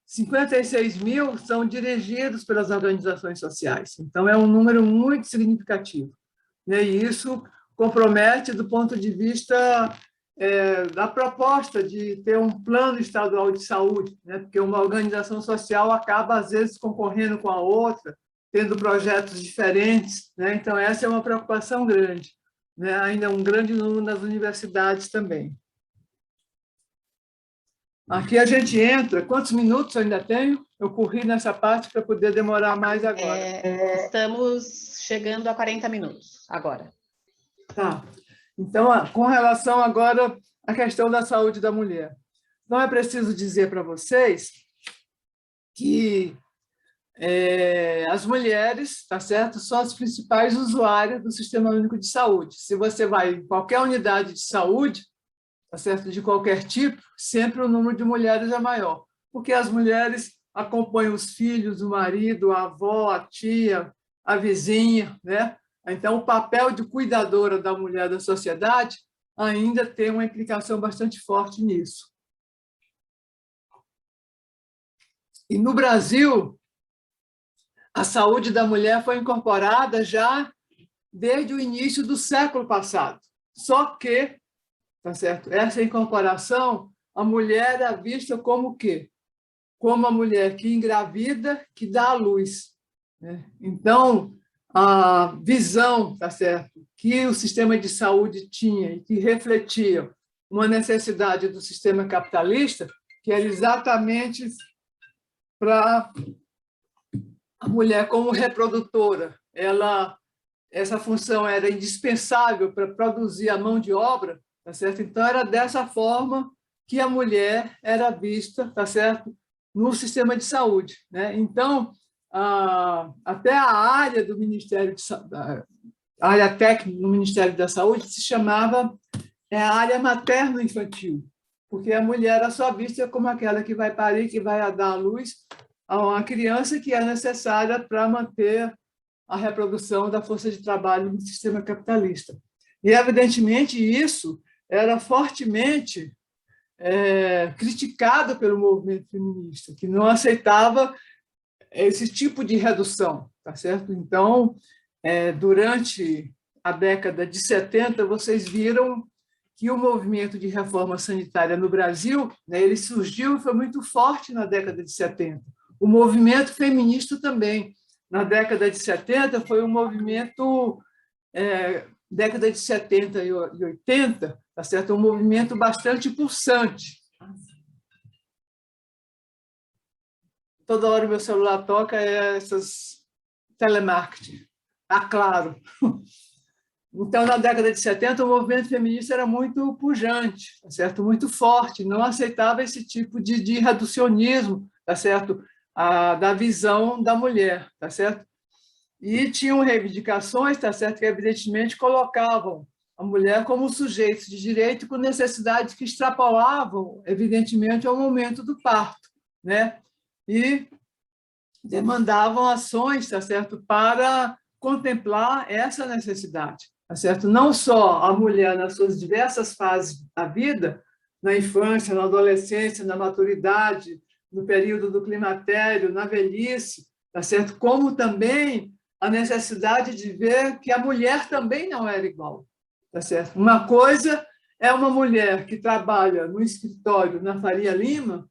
56 mil são dirigidos pelas organizações sociais. Então, é um número muito significativo. E isso compromete do ponto de vista da proposta de ter um plano estadual de saúde, né? Porque uma organização social acaba, às vezes, concorrendo com a outra, tendo projetos diferentes, né? Então, essa é uma preocupação grande, né? Ainda um grande número nas universidades também. Aqui a gente entra. Quantos minutos eu ainda tenho? Eu corri nessa parte para poder demorar mais agora. Estamos chegando a 40 minutos agora. Tá. Então, com relação agora à questão da saúde da mulher. Então, é preciso dizer para vocês que as mulheres, tá certo, são as principais usuárias do Sistema Único de Saúde. Se você vai em qualquer unidade de saúde, tá certo, de qualquer tipo, sempre o número de mulheres é maior, porque as mulheres acompanham os filhos, o marido, a avó, a tia, a vizinha, né? Então, o papel de cuidadora da mulher da sociedade ainda tem uma implicação bastante forte nisso. E no Brasil, a saúde da mulher foi incorporada já desde o início do século passado. Só que, tá certo, essa incorporação, a mulher é vista como o quê? Como a mulher que engravida, que dá à luz, né? Então, a visão, tá certo, que o sistema de saúde tinha e que refletia uma necessidade do sistema capitalista, que era exatamente para a mulher como reprodutora. Essa função era indispensável para produzir a mão de obra, tá certo? Então, era dessa forma que a mulher era vista, tá certo, no sistema de saúde, né? Então, até a área do Ministério a área técnica no Ministério da Saúde se chamava a área materno-infantil, porque a mulher era só vista como aquela que vai parir, que vai dar à luz a uma criança que é necessária para manter a reprodução da força de trabalho no sistema capitalista. E, evidentemente, isso era fortemente criticado pelo movimento feminista, que não aceitava esse tipo de redução, tá certo? Então, durante a década de 70, vocês viram que o movimento de reforma sanitária no Brasil, né, ele surgiu e foi muito forte na década de 70. O movimento feminista também, na década de 70, foi um movimento, década de 70 e 80, tá certo? Um movimento bastante pulsante. Toda hora o meu celular toca essas telemarketing. Claro. Então, na década de 70, o movimento feminista era muito pujante, tá certo? Muito forte, não aceitava esse tipo de reducionismo, tá certo? Da visão da mulher, tá certo? E tinham reivindicações, tá certo, que evidentemente colocavam a mulher como sujeito de direito com necessidades que extrapolavam, evidentemente, ao momento do parto, né? E demandavam ações, tá certo, para contemplar essa necessidade, tá certo? Não só a mulher nas suas diversas fases da vida, na infância, na adolescência, na maturidade, no período do climatério, na velhice, tá certo? Como também a necessidade de ver que a mulher também não era igual, tá certo? Uma coisa é uma mulher que trabalha no escritório na Faria Lima,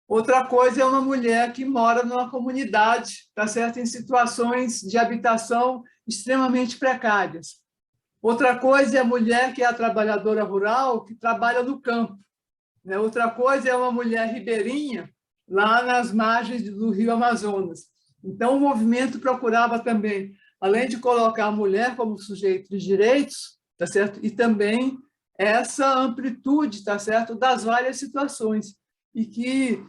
outra coisa é uma mulher que mora numa comunidade, tá certo? Em situações de habitação extremamente precárias. Outra coisa é a mulher que é a trabalhadora rural, que trabalha no campo. Outra coisa é uma mulher ribeirinha, lá nas margens do rio Amazonas. Então, o movimento procurava também, além de colocar a mulher como sujeito de direitos, tá certo? E também essa amplitude, tá certo, das várias situações, e que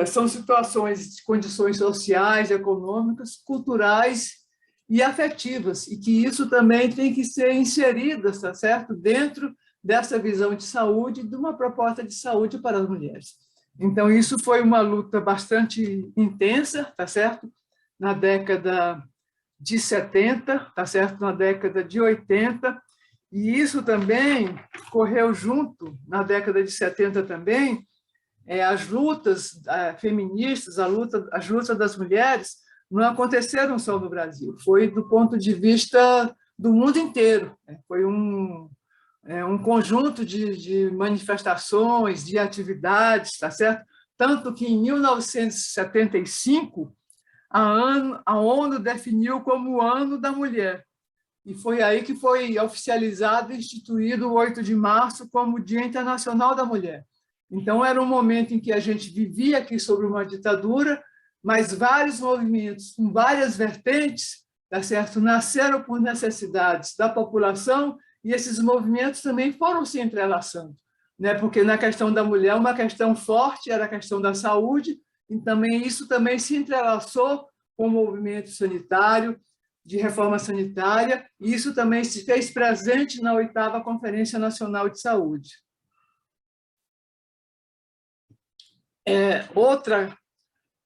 são situações de condições sociais, econômicas, culturais e afetivas, e que isso também tem que ser inserido, tá certo, dentro dessa visão de saúde, de uma proposta de saúde para as mulheres. Então, isso foi uma luta bastante intensa, tá certo? Na década de 70, tá certo? Na década de 80, e isso também correu junto, na década de 70 também, as lutas feministas, as lutas das mulheres, não aconteceram só no Brasil, foi do ponto de vista do mundo inteiro, foi um conjunto de manifestações, de atividades, tá certo? Tanto que, em 1975, a ONU definiu como o Ano da Mulher. E foi aí que foi oficializado e instituído o 8 de março como o Dia Internacional da Mulher. Então, era um momento em que a gente vivia aqui sobre uma ditadura, mas vários movimentos com várias vertentes, tá certo? Nasceram por necessidades da população, e esses movimentos também foram se entrelaçando, porque na questão da mulher, uma questão forte era a questão da saúde, e também isso também se entrelaçou com o movimento sanitário, de reforma sanitária, e isso também se fez presente na 8ª Conferência Nacional de Saúde.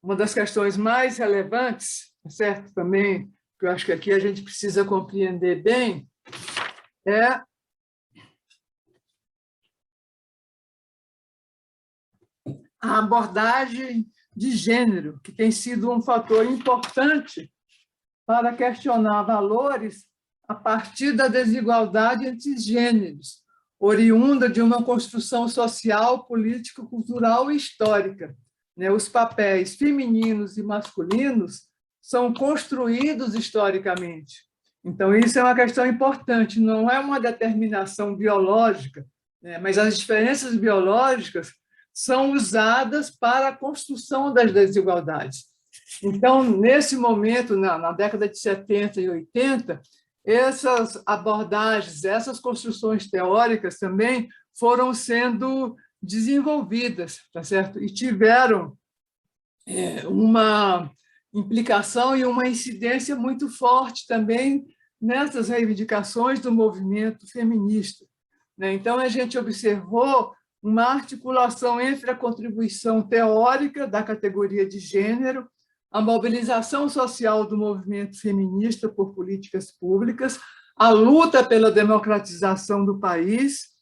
Uma das questões mais relevantes, certo? Também, que eu acho que aqui a gente precisa compreender bem, é a abordagem de gênero, que tem sido um fator importante para questionar valores a partir da desigualdade entre os gêneros, oriunda de uma construção social, político-cultural e histórica. Os papéis femininos e masculinos são construídos historicamente. Então, isso é uma questão importante, não é uma determinação biológica, mas as diferenças biológicas são usadas para a construção das desigualdades. Então, nesse momento, na década de 70 e 80, essas abordagens, essas construções teóricas também foram sendo desenvolvidas, tá certo? E tiveram uma implicação e uma incidência muito forte também nessas reivindicações do movimento feminista. Então, a gente observou uma articulação entre a contribuição teórica da categoria de gênero, a mobilização social do movimento feminista por políticas públicas, a luta pela democratização do país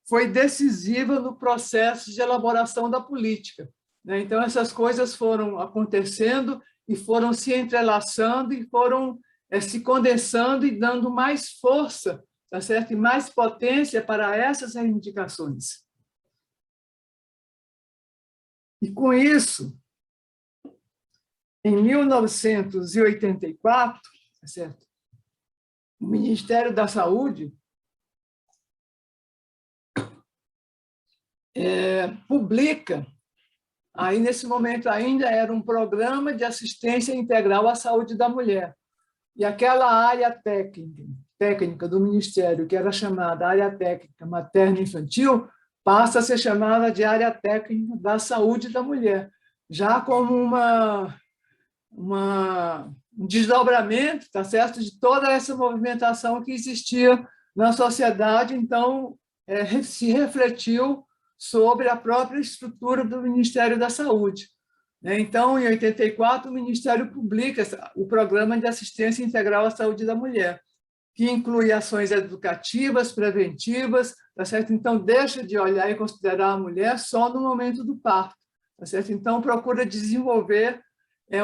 foi decisiva no processo de elaboração da política. Então, essas coisas foram acontecendo e foram se entrelaçando e foram se condensando e dando mais força, tá certo? E mais potência para essas reivindicações. E, com isso, em 1984, tá certo? O Ministério da Saúde publica, aí nesse momento ainda era um programa de assistência integral à saúde da mulher, e aquela área técnica do Ministério, que era chamada área técnica materno-infantil, passa a ser chamada de área técnica da saúde da mulher, já como um desdobramento, tá certo, de toda essa movimentação que existia na sociedade. Então, se refletiu sobre a própria estrutura do Ministério da Saúde. Então, em 84, o Ministério publica o Programa de Assistência Integral à Saúde da Mulher, que inclui ações educativas, preventivas, tá certo? Então, deixa de olhar e considerar a mulher só no momento do parto, tá certo? Então, procura desenvolver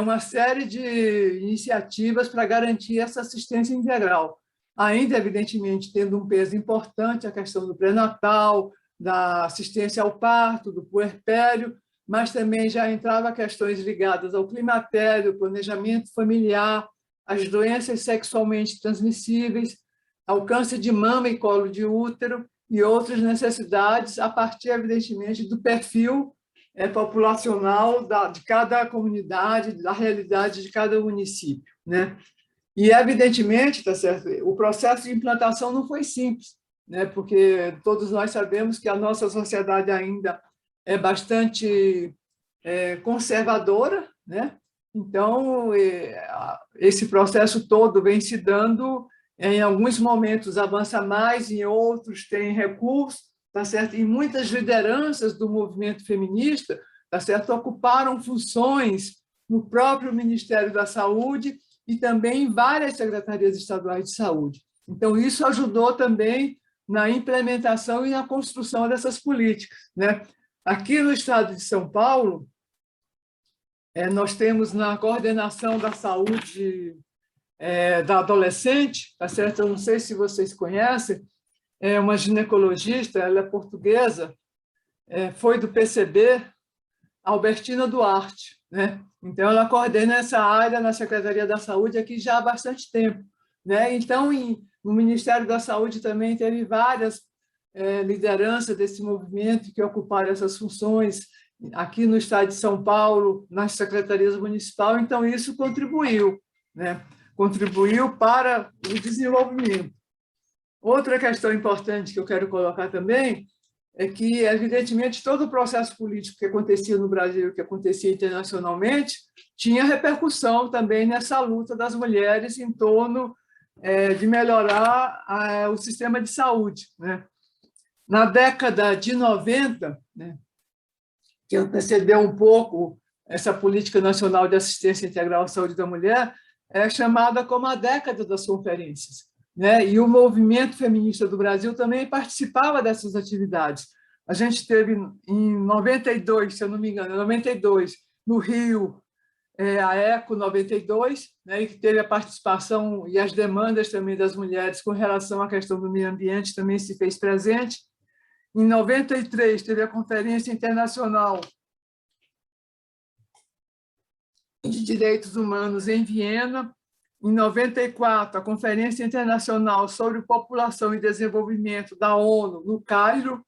uma série de iniciativas para garantir essa assistência integral. Ainda, evidentemente, tendo um peso importante a questão do pré-natal, da assistência ao parto, do puerpério, mas também já entrava questões ligadas ao climatério, planejamento familiar, as doenças sexualmente transmissíveis, ao câncer de mama e colo de útero e outras necessidades, a partir, evidentemente, do perfil populacional de cada comunidade, da realidade de cada município, né? E, evidentemente, tá certo, o processo de implantação não foi simples, né? Porque todos nós sabemos que a nossa sociedade ainda é bastante conservadora, né? Então, esse processo todo vem se dando, em alguns momentos avança mais, em outros tem recurso, tá certo? E muitas lideranças do movimento feminista, tá certo, ocuparam funções no próprio Ministério da Saúde e também em várias secretarias estaduais de saúde. Então, isso ajudou também na implementação e na construção dessas políticas, né? Aqui no estado de São Paulo, nós temos na coordenação da saúde da adolescente, tá certo? Eu não sei se vocês conhecem, é uma ginecologista, ela é portuguesa, foi do PCB, Albertina Duarte, né? Então, ela coordena essa área na Secretaria da Saúde aqui já há bastante tempo, né? Então, no Ministério da Saúde também teve várias lideranças desse movimento que ocuparam essas funções, aqui no estado de São Paulo, nas secretarias municipais, então isso contribuiu, né? Contribuiu para o desenvolvimento. Outra questão importante que eu quero colocar também é que, evidentemente, todo o processo político que acontecia no Brasil, que acontecia internacionalmente, tinha repercussão também nessa luta das mulheres em torno de melhorar o sistema de saúde, né? Na década de 90, né, que antecedeu um pouco essa Política Nacional de Assistência Integral à Saúde da Mulher, é chamada como a década das conferências, né? E o movimento feminista do Brasil também participava dessas atividades. A gente teve, em 92, se eu não me engano, 92, no Rio, a ECO 92, né, que teve a participação e as demandas também das mulheres com relação à questão do meio ambiente também se fez presente. Em 93, teve a Conferência Internacional de Direitos Humanos em Viena. Em 94, a Conferência Internacional sobre População e Desenvolvimento da ONU, no Cairo.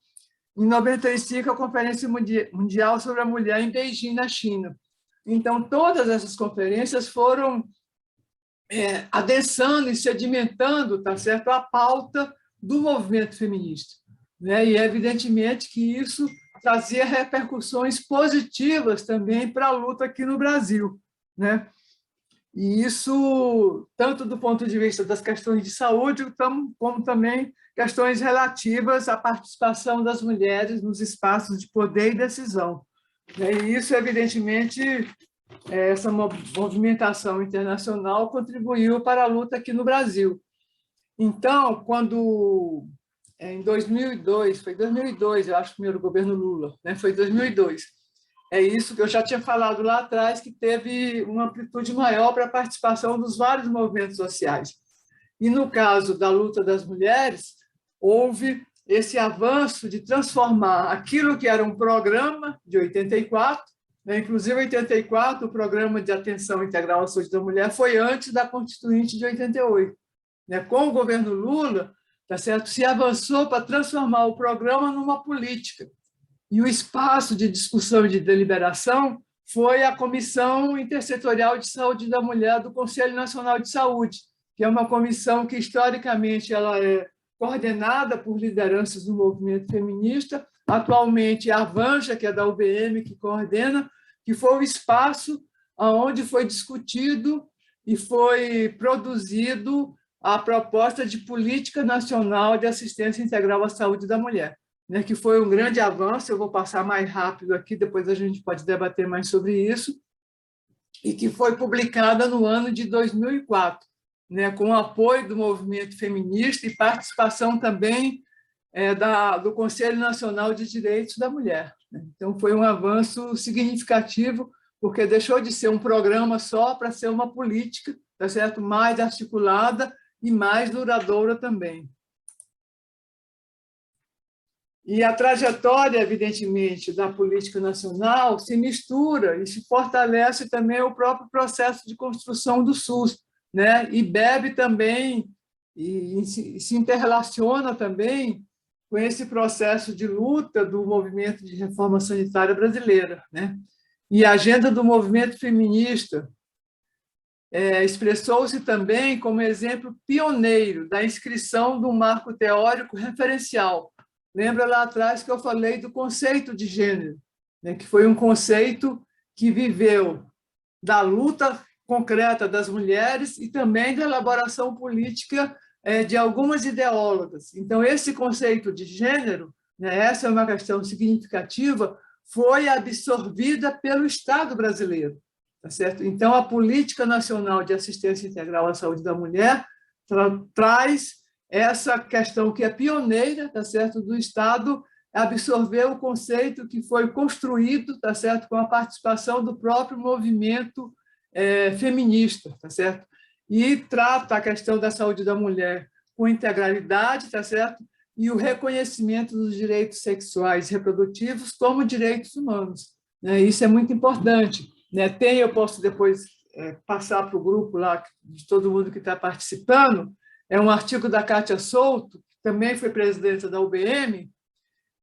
Em 95, a Conferência Mundial sobre a Mulher em Beijing, na China. Então, todas essas conferências foram adensando e sedimentando, tá certo, a pauta do movimento feminista, né? E, evidentemente, que isso trazia repercussões positivas também para a luta aqui no Brasil, né? E isso, tanto do ponto de vista das questões de saúde, como também questões relativas à participação das mulheres nos espaços de poder e decisão. E isso, evidentemente, essa movimentação internacional contribuiu para a luta aqui no Brasil. Então, quando, em 2002, foi 2002, eu acho, o primeiro governo Lula, né? Foi 2002, é isso que eu já tinha falado lá atrás, que teve uma amplitude maior para a participação dos vários movimentos sociais. E, no caso da luta das mulheres, houve esse avanço de transformar aquilo que era um programa de 84, né? Inclusive, em 84, o Programa de Atenção Integral à Saúde da Mulher foi antes da Constituinte de 88. Né? Com o governo Lula, tá certo? Se avançou para transformar o programa numa política. E o espaço de discussão e de deliberação foi a Comissão Intersetorial de Saúde da Mulher do Conselho Nacional de Saúde, que é uma comissão que, historicamente, ela é coordenada por lideranças do movimento feminista. Atualmente, a Vanja, que é da UBM, que coordena, que foi o espaço onde foi discutido e foi produzido a proposta de Política Nacional de Assistência Integral à Saúde da Mulher, né, que foi um grande avanço. Eu vou passar mais rápido aqui, depois a gente pode debater mais sobre isso, e que foi publicada no ano de 2004, né, com o apoio do movimento feminista e participação também do Conselho Nacional de Direitos da Mulher. Então, foi um avanço significativo, porque deixou de ser um programa só para ser uma política, tá certo? Mais articulada e mais duradoura também. E a trajetória, evidentemente, da política nacional se mistura e se fortalece também o próprio processo de construção do SUS, né? E bebe também, e se interrelaciona também com esse processo de luta do movimento de reforma sanitária brasileira, né? E a agenda do movimento feminista expressou-se também como exemplo pioneiro da inscrição do marco teórico referencial. Lembra lá atrás que eu falei do conceito de gênero, né, que foi um conceito que viveu da luta concreta das mulheres e também da elaboração política de algumas ideólogas. Então, esse conceito de gênero, né, essa é uma questão significativa, foi absorvida pelo Estado brasileiro. Tá certo? Então, a Política Nacional de Assistência Integral à Saúde da Mulher traz essa questão que é pioneira, tá certo, do Estado absorver o conceito que foi construído, tá certo, com a participação do próprio movimento feminista, tá certo? E trata a questão da saúde da mulher com integralidade, tá certo? E o reconhecimento dos direitos sexuais e reprodutivos como direitos humanos, né? Isso é muito importante. Eu posso depois passar para o grupo lá, de todo mundo que está participando, é um artigo da Kátia Souto, que também foi presidenta da UBM,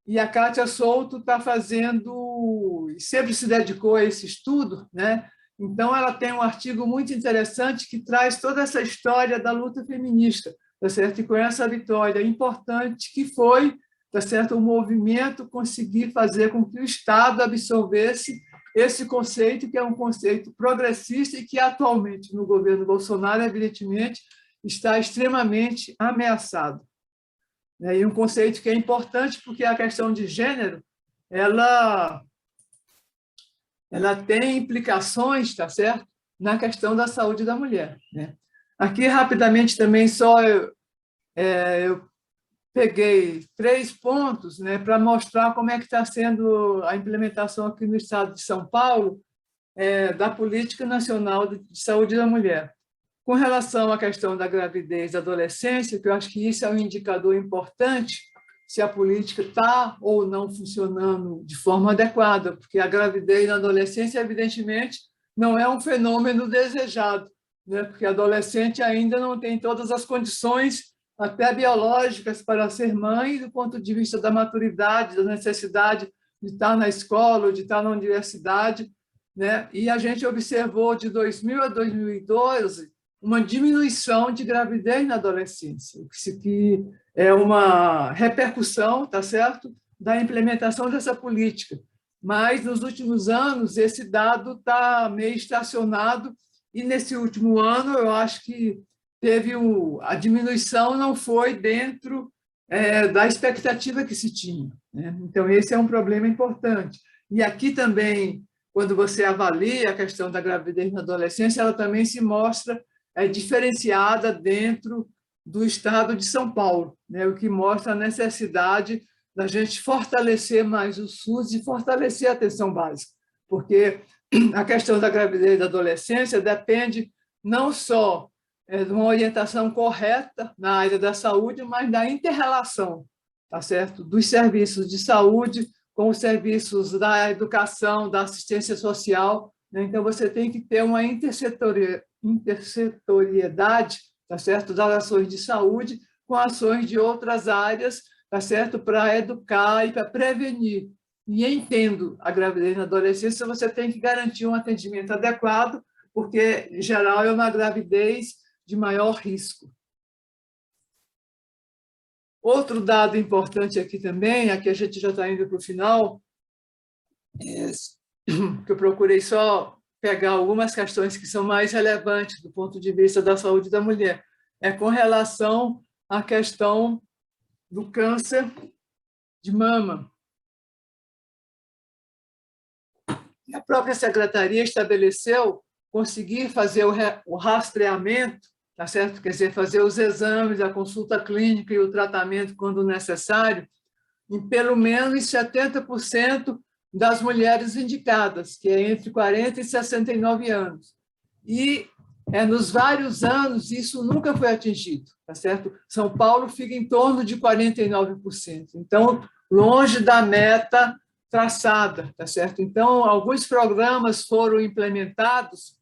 e a Kátia Souto está fazendo, sempre se dedicou a esse estudo, né? Então, ela tem um artigo muito interessante que traz toda essa história da luta feminista, tá certo? E com essa vitória importante que foi, tá certo, o movimento conseguir fazer com que o Estado absorvesse esse conceito, que é um conceito progressista e que atualmente no governo Bolsonaro, evidentemente, está extremamente ameaçado. E um conceito que é importante porque a questão de gênero, ela tem implicações, tá certo, na questão da saúde da mulher, né? Aqui, rapidamente, também eu peguei 3 pontos, né, para mostrar como é que está sendo a implementação aqui no estado de São Paulo da Política Nacional de Saúde da Mulher. Com relação à questão da gravidez da adolescência, que eu acho que isso é um indicador importante, se a política está ou não funcionando de forma adequada, porque a gravidez na adolescência, evidentemente, não é um fenômeno desejado, né? Porque a adolescente ainda não tem todas as condições, até biológicas, para ser mãe, do ponto de vista da maturidade, da necessidade de estar na escola, ou de estar na universidade, né? E a gente observou de 2000 a 2012 uma diminuição de gravidez na adolescência, que é uma repercussão, tá certo, da implementação dessa política. Mas, nos últimos anos, esse dado está meio estacionado, e, nesse último ano, eu acho que a diminuição não foi dentro da expectativa que se tinha, né? Então, esse é um problema importante. E aqui também, quando você avalia a questão da gravidez na adolescência, ela também se mostra diferenciada dentro do estado de São Paulo, né? O que mostra a necessidade da gente fortalecer mais o SUS e fortalecer a atenção básica, porque a questão da gravidez da adolescência depende não só de uma orientação correta na área da saúde, mas da inter-relação, tá certo? Dos serviços de saúde com os serviços da educação, da assistência social, né? Então, você tem que ter uma intersetoriedade, tá certo, das ações de saúde com ações de outras áreas, tá certo, para educar e para prevenir. E, entendo a gravidez na adolescência, você tem que garantir um atendimento adequado, porque, em geral, é uma gravidez de maior risco. Outro dado importante aqui também, aqui a gente já está indo para o final, que eu procurei só pegar algumas questões que são mais relevantes do ponto de vista da saúde da mulher, com relação à questão do câncer de mama. A própria secretaria estabeleceu conseguir fazer o rastreamento, tá certo? Quer dizer, fazer os exames, a consulta clínica e o tratamento quando necessário, em pelo menos 70% das mulheres indicadas, que é entre 40 e 69 anos. E nos vários anos isso nunca foi atingido, tá certo? São Paulo fica em torno de 49%. Então, longe da meta traçada, tá certo? Então, alguns programas foram implementados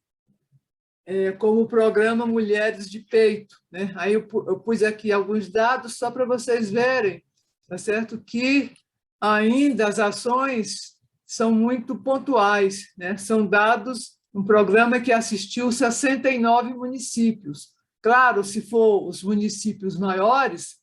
como o programa Mulheres de Peito, né? Aí eu pus aqui alguns dados só para vocês verem, tá certo? Que ainda as ações são muito pontuais, né? São dados, um programa que assistiu 69 municípios. Claro, se for os municípios maiores,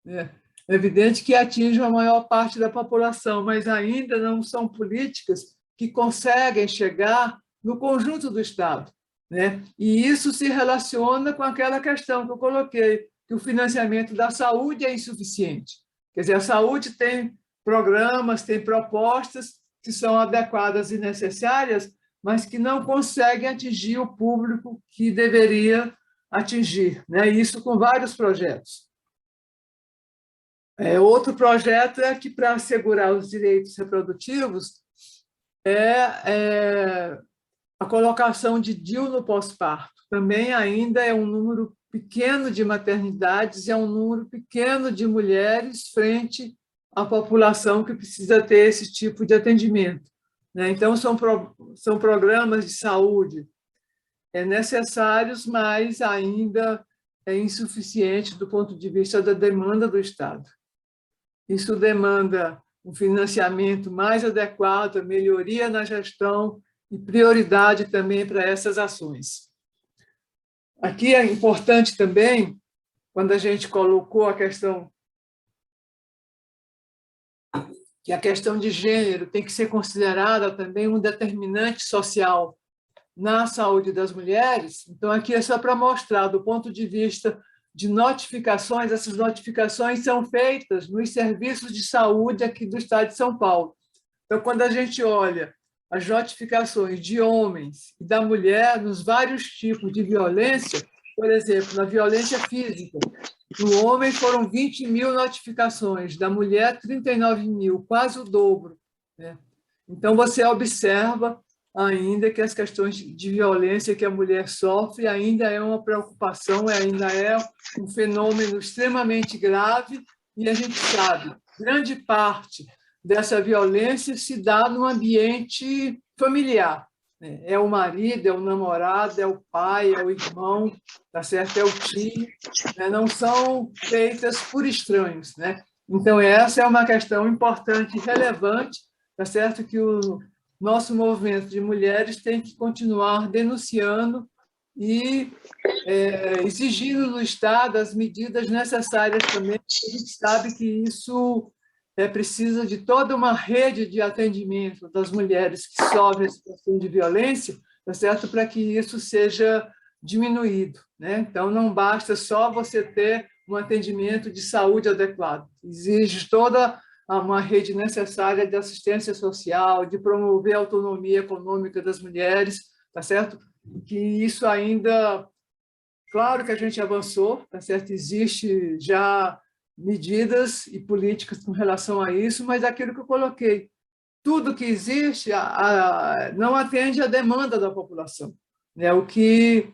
né, é evidente que atinge a maior parte da população, mas ainda não são políticas que conseguem chegar no conjunto do Estado, né? E isso se relaciona com aquela questão que eu coloquei, que o financiamento da saúde é insuficiente. Quer dizer, a saúde tem programas, tem propostas que são adequadas e necessárias, mas que não conseguem atingir o público que deveria atingir, né? Isso com vários projetos. Outro projeto é que, para assegurar os direitos reprodutivos, a colocação de DIU no pós-parto. Também ainda é um número pequeno de maternidades e é um número pequeno de mulheres frente à população que precisa ter esse tipo de atendimento, né? Então, são programas de saúde necessários, mas ainda é insuficiente do ponto de vista da demanda do Estado. Isso demanda um financiamento mais adequado, melhoria na gestão e prioridade também para essas ações. Aqui é importante também, quando a gente colocou a questão, que a questão de gênero tem que ser considerada também um determinante social na saúde das mulheres. Então, aqui é só para mostrar, do ponto de vista de notificações, essas notificações são feitas nos serviços de saúde aqui do Estado de São Paulo. Então, quando a gente olha as notificações de homens e da mulher nos vários tipos de violência, por exemplo, na violência física, do homem foram 20 mil notificações, da mulher 39 mil, quase o dobro, né? Então, você observa ainda que as questões de violência que a mulher sofre ainda é uma preocupação, ainda é um fenômeno extremamente grave, e a gente sabe, grande parte dessa violência se dá no ambiente familiar, né? É o marido, é o namorado, é o pai, é o irmão, tá certo? É o tio, né? Não são feitas por estranhos, né? Então, essa é uma questão importante e relevante, tá certo? Que o nosso movimento de mulheres tem que continuar denunciando e exigindo do Estado as medidas necessárias também, porque a gente sabe que isso precisa de toda uma rede de atendimento das mulheres que sofrem a situação de violência, tá certo? Para que isso seja diminuído, né? Então, não basta só você ter um atendimento de saúde adequado, exige toda uma rede necessária de assistência social, de promover a autonomia econômica das mulheres, tá certo? Que isso ainda, claro que a gente avançou, tá certo? Existe já medidas e políticas com relação a isso, mas aquilo que eu coloquei, tudo que existe não atende à demanda da população, né? O que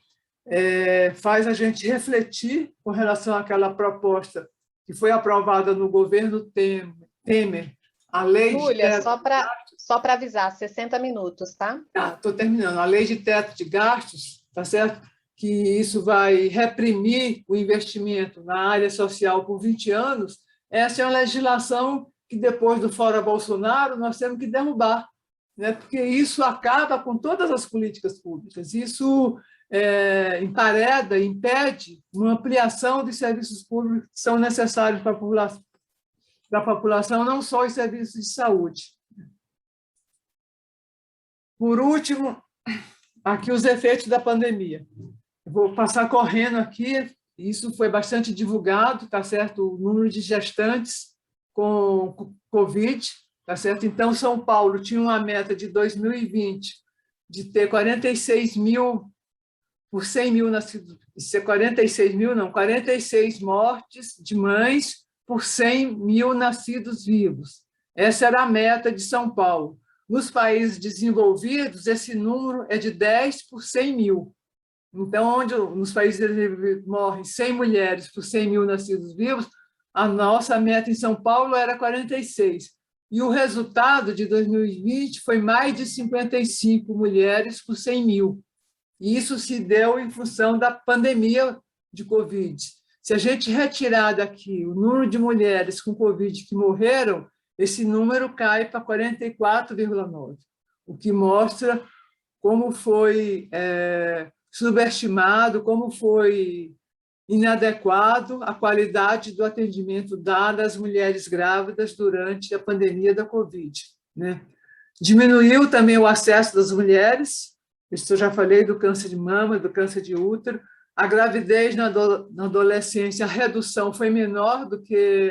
faz a gente refletir com relação àquela proposta que foi aprovada no governo Temer, a lei de Júlia, teto... só para avisar, 60 minutos, tá? Estou terminando. A lei de teto de gastos, tá certo? Que isso vai reprimir o investimento na área social por 20 anos, essa é uma legislação que, depois do Fora Bolsonaro, nós temos que derrubar, né? Porque isso acaba com todas as políticas públicas, isso empareda, impede uma ampliação dos serviços públicos que são necessários para a população, não só os serviços de saúde. Por último, aqui os efeitos da pandemia. Eu vou passar correndo aqui, isso foi bastante divulgado, tá certo? O número de gestantes com Covid, tá certo? Então, São Paulo tinha uma meta de 2020 de ter 46 mil por 100 mil nascidos, 46 mil não, 46 mortes de mães por 100 mil nascidos vivos. Essa era a meta de São Paulo. Nos países desenvolvidos, esse número é de 10 por 100 mil. Então, onde nos países desenvolvidos morrem 100 mulheres por 100 mil nascidos vivos, a nossa meta em São Paulo era 46. E o resultado de 2020 foi mais de 55 mulheres por 100 mil. E isso se deu em função da pandemia de Covid. Se a gente retirar daqui o número de mulheres com Covid que morreram, esse número cai para 44,9, o que mostra como foi subestimado, como foi inadequado a qualidade do atendimento dado às mulheres grávidas durante a pandemia da Covid, né? Diminuiu também o acesso das mulheres, isso eu já falei do câncer de mama, do câncer de útero. A gravidez na adolescência, a redução foi menor do que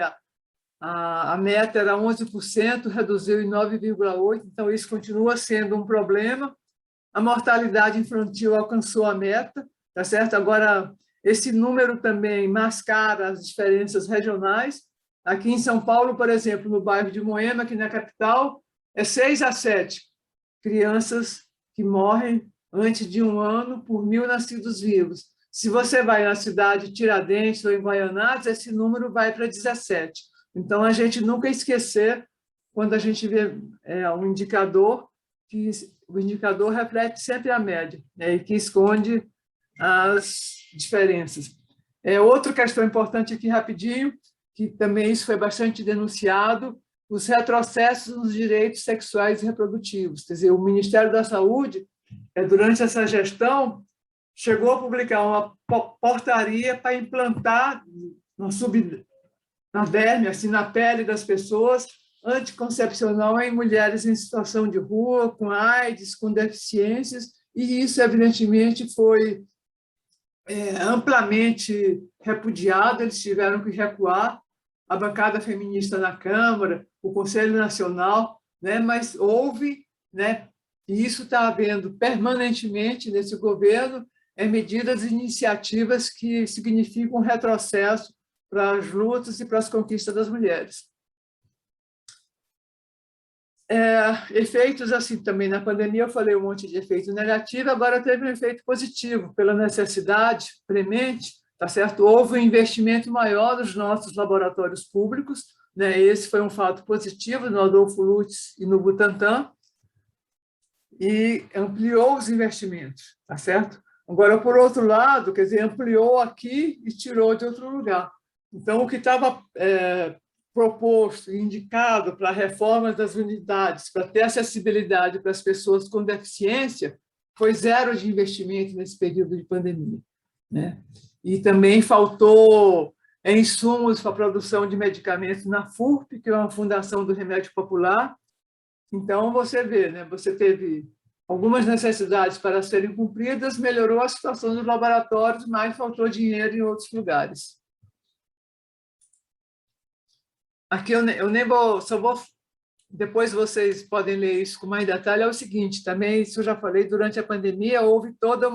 a meta era 11%, reduziu em 9,8%, então isso continua sendo um problema. A mortalidade infantil alcançou a meta, tá certo? Agora, esse número também mascara as diferenças regionais. Aqui em São Paulo, por exemplo, no bairro de Moema, aqui na capital, é 6 a 7 crianças que morrem antes de 1 ano por 1.000 nascidos vivos. Se você vai na cidade de Tiradentes ou em Guaianazes, esse número vai para 17. Então, a gente nunca esquecer, quando a gente vê um indicador, que o indicador reflete sempre a média, né, e que esconde as diferenças. Outra questão importante aqui, rapidinho, que também isso foi bastante denunciado, os retrocessos nos direitos sexuais e reprodutivos. Quer dizer, o Ministério da Saúde, durante essa gestão, chegou a publicar uma portaria para implantar na derme, assim, na pele das pessoas, anticoncepcional em mulheres em situação de rua, com AIDS, com deficiências, e isso, evidentemente, foi amplamente repudiado, eles tiveram que recuar, a bancada feminista na Câmara, o Conselho Nacional, né, mas houve, né, e isso está havendo permanentemente nesse governo, medidas e iniciativas que significam um retrocesso para as lutas e para as conquistas das mulheres. Efeitos assim também na pandemia, eu falei um monte de efeito negativo, agora teve um efeito positivo, pela necessidade premente, tá certo? Houve um investimento maior nos nossos laboratórios públicos, né? Esse foi um fato positivo no Adolfo Lutz e no Butantan, e ampliou os investimentos, tá certo? Agora, por outro lado, quer dizer, ampliou aqui e tirou de outro lugar. Então, o que estava proposto, indicado para a reforma das unidades, para ter acessibilidade para as pessoas com deficiência, foi zero de investimento nesse período de pandemia, né? E também faltou insumos para a produção de medicamentos na FURP, que é uma fundação do remédio popular. Então, você vê, né? Você teve algumas necessidades para serem cumpridas, melhorou a situação dos laboratórios, mas faltou dinheiro em outros lugares. Aqui eu nem vou, só vou, depois vocês podem ler isso com mais detalhe, é o seguinte, também, isso eu já falei, durante a pandemia houve todo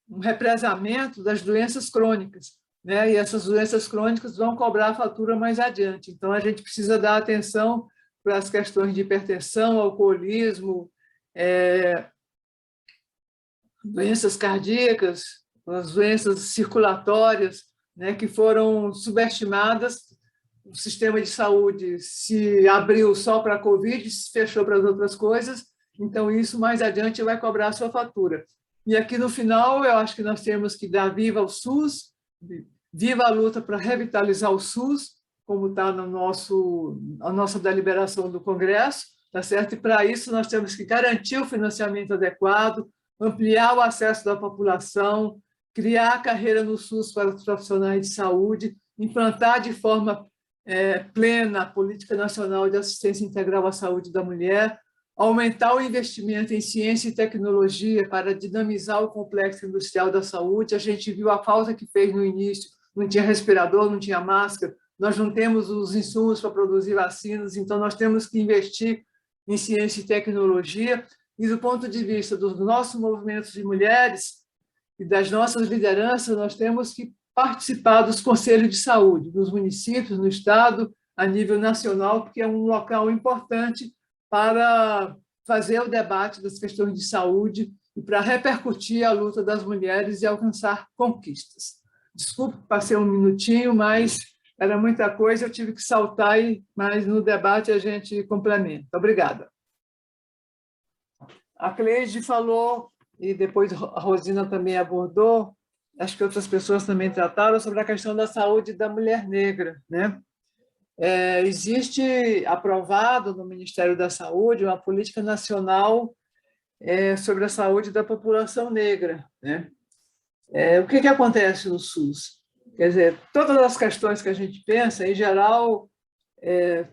um represamento das doenças crônicas, né? E essas doenças crônicas vão cobrar a fatura mais adiante, então a gente precisa dar atenção para as questões de hipertensão, alcoolismo, doenças cardíacas, as doenças circulatórias, né, que foram subestimadas. O sistema de saúde se abriu só para a Covid, se fechou para as outras coisas, então isso mais adiante vai cobrar a sua fatura. E aqui no final, eu acho que nós temos que dar viva ao SUS, viva a luta para revitalizar o SUS, como está a nossa deliberação do Congresso, tá certo? E para isso nós temos que garantir o financiamento adequado, ampliar o acesso da população, criar a carreira no SUS para os profissionais de saúde, implantar de forma plena a Política Nacional de Assistência Integral à Saúde da Mulher, aumentar o investimento em ciência e tecnologia para dinamizar o complexo industrial da saúde. A gente viu a falta que fez no início, não tinha respirador, não tinha máscara, nós não temos os insumos para produzir vacinas, então nós temos que investir em ciência e tecnologia. E do ponto de vista dos nossos movimentos de mulheres e das nossas lideranças, nós temos que participar dos conselhos de saúde, dos municípios, no estado, a nível nacional, porque é um local importante para fazer o debate das questões de saúde e para repercutir a luta das mulheres e alcançar conquistas. Desculpe, passei um minutinho, mas era muita coisa, eu tive que saltar, mas no debate a gente complementa. Obrigada. A Cleide falou e depois a Rosina também abordou, acho que outras pessoas também trataram, sobre a questão da saúde da mulher negra, né? Existe aprovado no Ministério da Saúde uma política nacional sobre a saúde da população negra, né? O que acontece no SUS? Quer dizer, todas as questões que a gente pensa, em geral,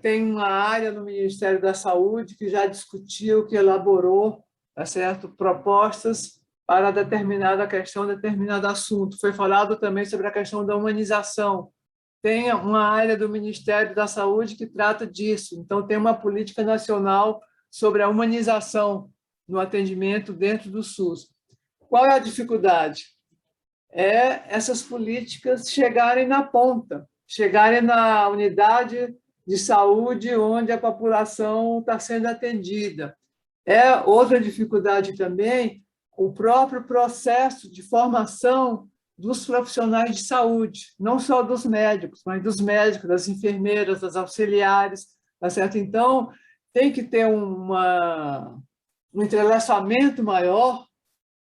tem uma área no Ministério da Saúde que já discutiu, que elaborou, tá certo, propostas para determinada questão, determinado assunto. Foi falado também sobre a questão da humanização. Tem uma área do Ministério da Saúde que trata disso. Então, tem uma política nacional sobre a humanização no atendimento dentro do SUS. Qual é a dificuldade? Essas políticas chegarem na ponta, chegarem na unidade de saúde onde a população está sendo atendida. Outra dificuldade também, o próprio processo de formação dos profissionais de saúde, não só dos médicos, mas dos médicos, das enfermeiras, das auxiliares, tá certo? Então, tem que ter um entrelaçamento maior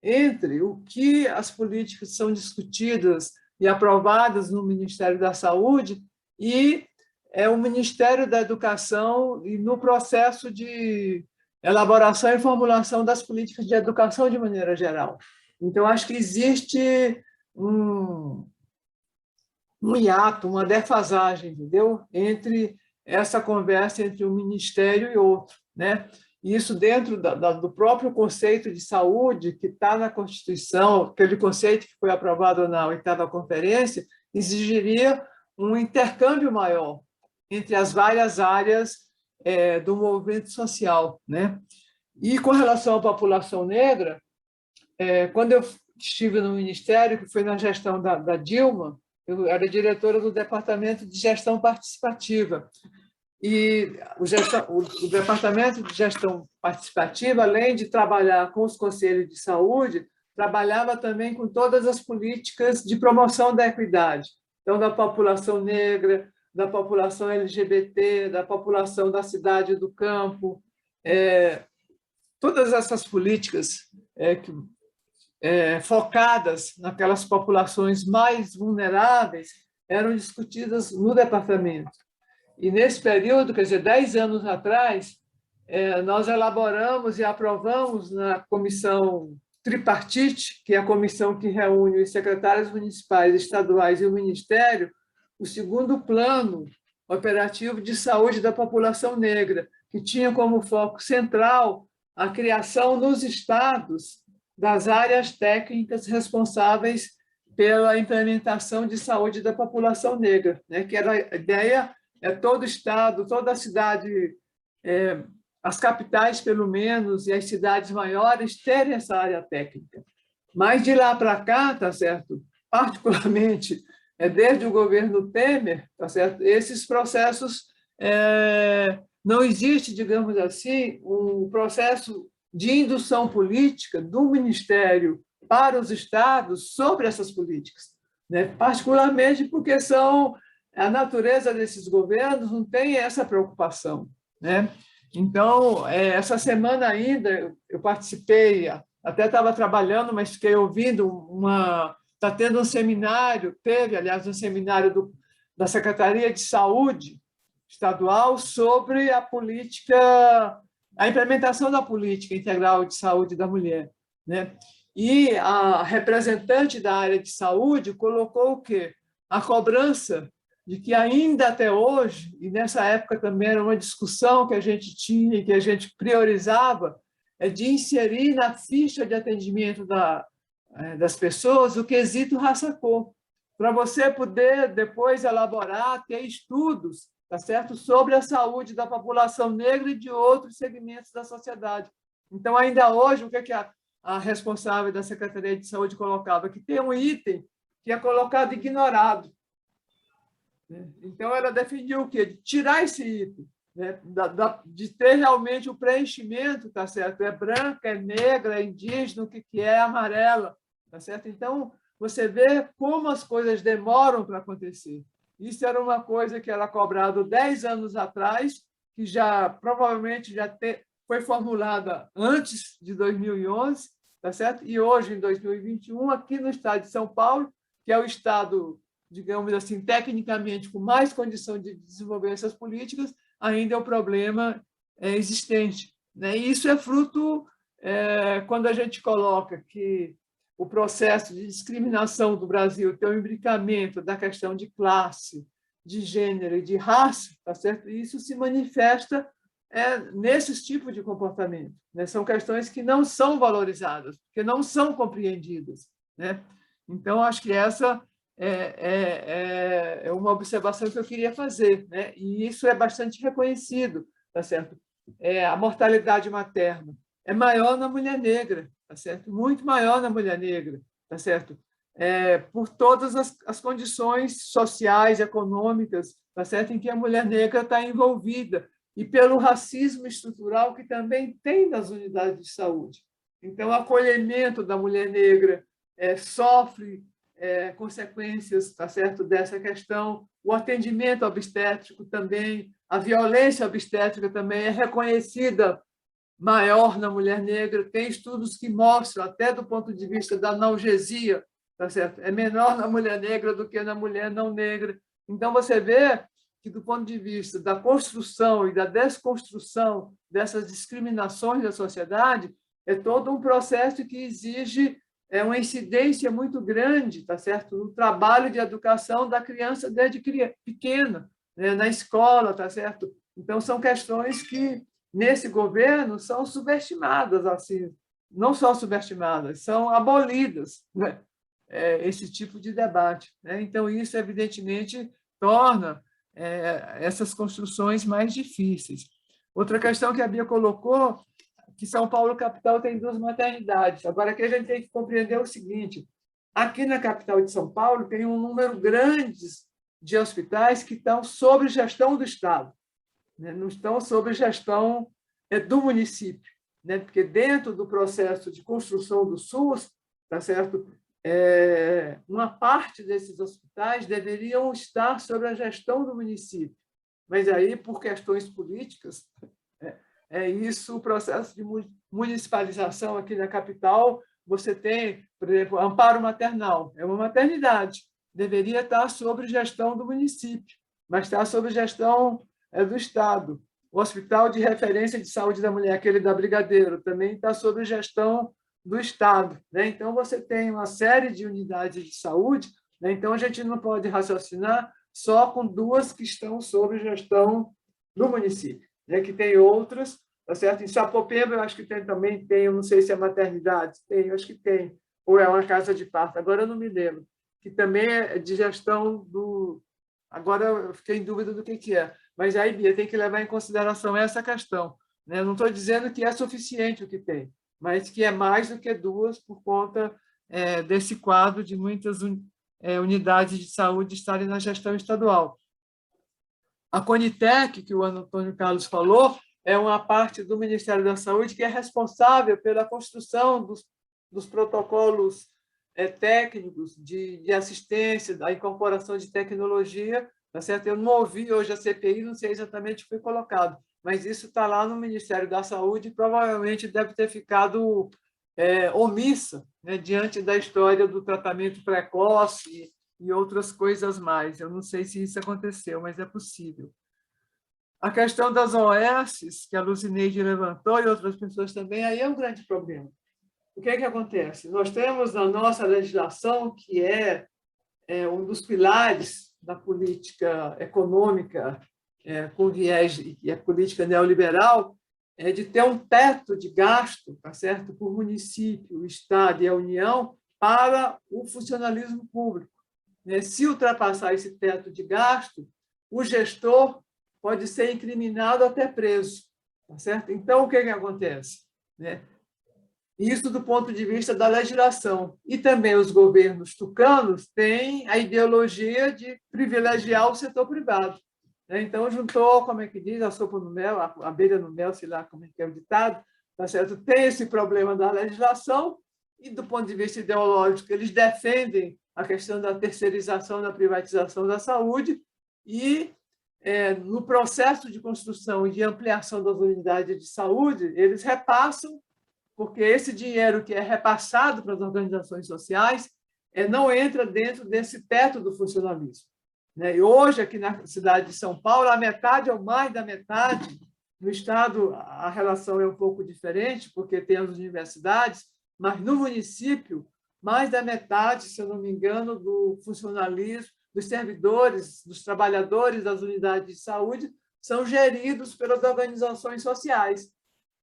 entre o que as políticas são discutidas e aprovadas no Ministério da Saúde e o Ministério da Educação e no processo de elaboração e formulação das políticas de educação de maneira geral. Então, acho que existe um hiato, uma defasagem, entendeu? Entre essa conversa entre um ministério e outro, né? Isso dentro do próprio conceito de saúde que está na Constituição, aquele conceito que foi aprovado na 8ª Conferência, exigiria um intercâmbio maior entre as várias áreas do movimento social, né? E com relação à população negra, quando eu estive no Ministério, que foi na gestão da Dilma, eu era diretora do Departamento de Gestão Participativa. E o Departamento de Gestão Participativa, além de trabalhar com os conselhos de saúde, trabalhava também com todas as políticas de promoção da equidade. Então, da população negra, da população LGBT, da população da cidade e do campo. Todas essas políticas focadas naquelas populações mais vulneráveis eram discutidas no departamento. E nesse período, quer dizer, 10 anos atrás, nós elaboramos e aprovamos na comissão tripartite, que é a comissão que reúne os secretários municipais, estaduais e o Ministério, o 2º plano operativo de saúde da população negra, que tinha como foco central a criação nos estados das áreas técnicas responsáveis pela implementação de saúde da população negra, né? Que era a ideia todo estado, toda cidade, as capitais pelo menos e as cidades maiores terem essa área técnica. Mas de lá para cá, tá certo? Particularmente desde o governo Temer, tá certo? Esses processos não existe, digamos assim, um processo de indução política do Ministério para os estados sobre essas políticas, né? Particularmente porque a natureza desses governos não tem essa preocupação, né? Então, essa semana ainda eu participei, até estava trabalhando, mas fiquei ouvindo está tendo um seminário, aliás, um seminário da Secretaria de Saúde estadual sobre a implementação da política integral de saúde da mulher, né? E a representante da área de saúde colocou o quê? A cobrança de que ainda até hoje, e nessa época também era uma discussão que a gente tinha e que a gente priorizava, de inserir na ficha de atendimento das pessoas o quesito raça-cor, para você poder depois elaborar, ter estudos, tá certo? Sobre a saúde da população negra e de outros segmentos da sociedade. Então, ainda hoje, o que a responsável da Secretaria de Saúde colocava? Que tem um item que é colocado ignorado. Então, ela defendia o quê? De tirar esse item, né? De ter realmente o preenchimento, tá certo? É branca, é negra, é indígena, o que é amarela, tá certo? Então, você vê como as coisas demoram para acontecer. Isso era uma coisa que era cobrado 10 anos atrás, que provavelmente foi formulada antes de 2011, tá certo? E hoje, em 2021, aqui no estado de São Paulo, que é o estado, digamos assim, tecnicamente com mais condição de desenvolver essas políticas, ainda é um problema existente, né? E isso é fruto, quando a gente coloca que o processo de discriminação do Brasil tem um imbricamento da questão de classe, de gênero e de raça, tá certo? E isso se manifesta nesses tipos de comportamento, né? São questões que não são valorizadas, que não são compreendidas, né? Então, acho que essa é uma observação que eu queria fazer, né? E isso é bastante reconhecido, tá certo? A mortalidade materna é maior na mulher negra, tá certo? Muito maior na mulher negra, tá certo? Por todas as condições sociais, econômicas, tá certo? Em que a mulher negra está envolvida, e pelo racismo estrutural que também tem nas unidades de saúde. Então, o acolhimento da mulher negra sofre consequências, tá certo, dessa questão. O atendimento obstétrico também, a violência obstétrica também é reconhecida maior na mulher negra. Tem estudos que mostram, até do ponto de vista da analgesia, tá certo? É menor na mulher negra do que na mulher não negra. Então, você vê que, do ponto de vista da construção e da desconstrução dessas discriminações da sociedade, é todo um processo que exige uma incidência muito grande, tá certo, no trabalho de educação da criança desde pequena, né, na escola, tá certo? Então, são questões que, nesse governo, são subestimadas, assim, não só subestimadas, são abolidas, né? Esse tipo de debate, né? Então, isso, evidentemente, torna essas construções mais difíceis. Outra questão que a Bia colocou, que São Paulo capital tem 2 maternidades. Agora, aqui a gente tem que compreender o seguinte: aqui na capital de São Paulo tem um número grande de hospitais que estão sob gestão do Estado, né? Não estão sob gestão do município, né? Porque dentro do processo de construção do SUS, tá certo? Uma parte desses hospitais deveriam estar sob a gestão do município, mas aí, por questões políticas, isso, o processo de municipalização aqui na capital. Você tem, por exemplo, amparo maternal, é uma maternidade, deveria estar sob gestão do município, mas está sob gestão do Estado. O Hospital de Referência de Saúde da Mulher, aquele da Brigadeiro, também está sob gestão do Estado, né? Então, você tem uma série de unidades de saúde, né? Então, a gente não pode raciocinar só com 2 que estão sob gestão do município, né? Que tem outras, tá certo? Em Sapopemba, eu acho que também tem, eu não sei se é maternidade, eu acho que tem, ou é uma casa de parto, agora eu não me lembro, que também é de gestão do... Agora eu fiquei em dúvida do que é, mas aí, Bia, tem que levar em consideração essa questão, né? Eu não estou dizendo que é suficiente o que tem, mas que é mais do que 2 por conta desse quadro de muitas unidades de saúde estarem na gestão estadual. A Conitec, que o Antônio Carlos falou, é uma parte do Ministério da Saúde que é responsável pela construção dos protocolos técnicos de assistência, da incorporação de tecnologia, tá certo? Eu não ouvi hoje a CPI, não sei exatamente o que foi colocado, mas isso está lá no Ministério da Saúde e provavelmente deve ter ficado omissa, né, diante da história do tratamento precoce e outras coisas mais. Eu não sei se isso aconteceu, mas é possível. A questão das OS, que a Lucineide levantou, e outras pessoas também, aí é um grande problema. O que acontece? Nós temos na nossa legislação, que é um dos pilares da política econômica com viés, e a política neoliberal, de ter um teto de gasto, tá certo, por município, o Estado e a União para o funcionalismo público. Se ultrapassar esse teto de gasto, o gestor pode ser incriminado até preso, tá certo? Então, o que acontece? Isso do ponto de vista da legislação. E também os governos tucanos têm a ideologia de privilegiar o setor privado. Então, juntou, como é que diz, a sopa no mel, a abelha no mel, sei lá como é que é o ditado, tá certo? Tem esse problema da legislação e, do ponto de vista ideológico, eles defendem a questão da terceirização, da privatização da saúde e, no processo de construção e de ampliação das unidades de saúde, eles repassam porque esse dinheiro que é repassado para as organizações sociais não entra dentro desse teto do funcionalismo. E hoje, aqui na cidade de São Paulo, a metade ou mais da metade, no Estado a relação é um pouco diferente, porque tem as universidades, mas no município, mais da metade, se eu não me engano, do funcionalismo, dos servidores, dos trabalhadores das unidades de saúde, são geridos pelas organizações sociais.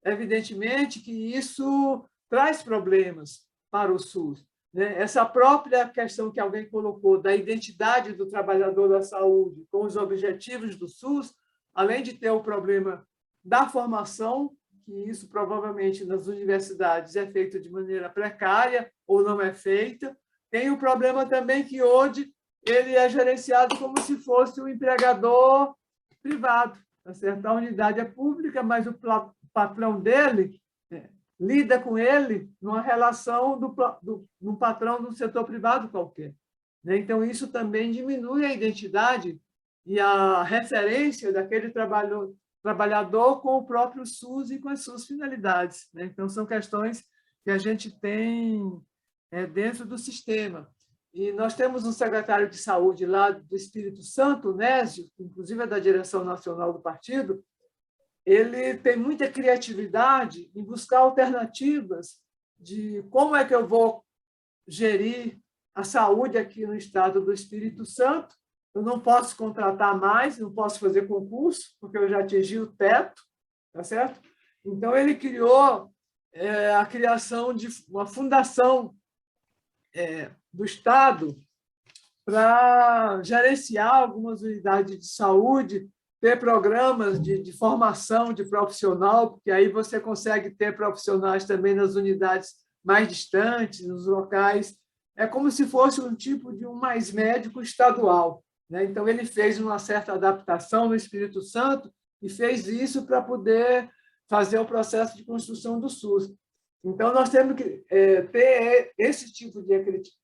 Evidentemente que isso traz problemas para o SUS. Essa própria questão que alguém colocou da identidade do trabalhador da saúde com os objetivos do SUS, além de ter o problema da formação, que isso provavelmente nas universidades é feito de maneira precária ou não é feita, tem o problema também que hoje ele é gerenciado como se fosse um empregador privado, tá certo? A unidade é pública, mas o patrão dele lida com ele numa relação do patrão do setor privado qualquer. Então, isso também diminui a identidade e a referência daquele trabalhador com o próprio SUS e com as suas finalidades. Então, são questões que a gente tem dentro do sistema. E nós temos um secretário de saúde lá do Espírito Santo, Nésio, que inclusive é da direção nacional do partido. Ele tem muita criatividade em buscar alternativas de como é que eu vou gerir a saúde aqui no estado do Espírito Santo. Eu não posso contratar mais, não posso fazer concurso, porque eu já atingi o teto, tá certo? Então, ele criou a criação de uma fundação do estado para gerenciar algumas unidades de saúde, ter programas de formação de profissional, porque aí você consegue ter profissionais também nas unidades mais distantes, nos locais. É como se fosse um tipo de um mais médico estadual. Então, ele fez uma certa adaptação no Espírito Santo e fez isso para poder fazer o processo de construção do SUS. Então, nós temos que ter esse tipo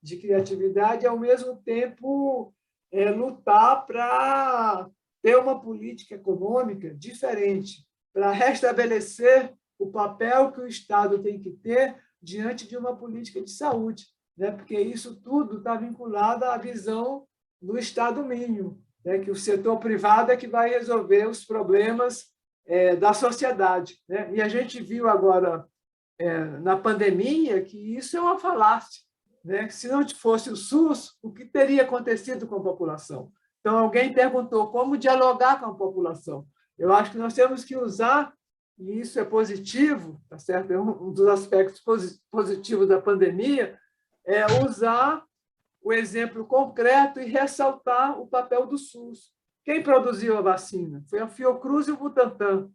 de criatividade e, ao mesmo tempo, lutar para ter uma política econômica diferente, para restabelecer o papel que o Estado tem que ter diante de uma política de saúde, porque isso tudo está vinculado à visão do Estado mínimo, que o setor privado é que vai resolver os problemas da sociedade. E a gente viu agora, na pandemia, que isso é uma falácia. Se não fosse o SUS, o que teria acontecido com a população? Então, alguém perguntou como dialogar com a população. Eu acho que nós temos que usar, e isso é positivo, tá certo? Um dos aspectos positivos da pandemia é usar o exemplo concreto e ressaltar o papel do SUS. Quem produziu a vacina? Foi a Fiocruz e o Butantan.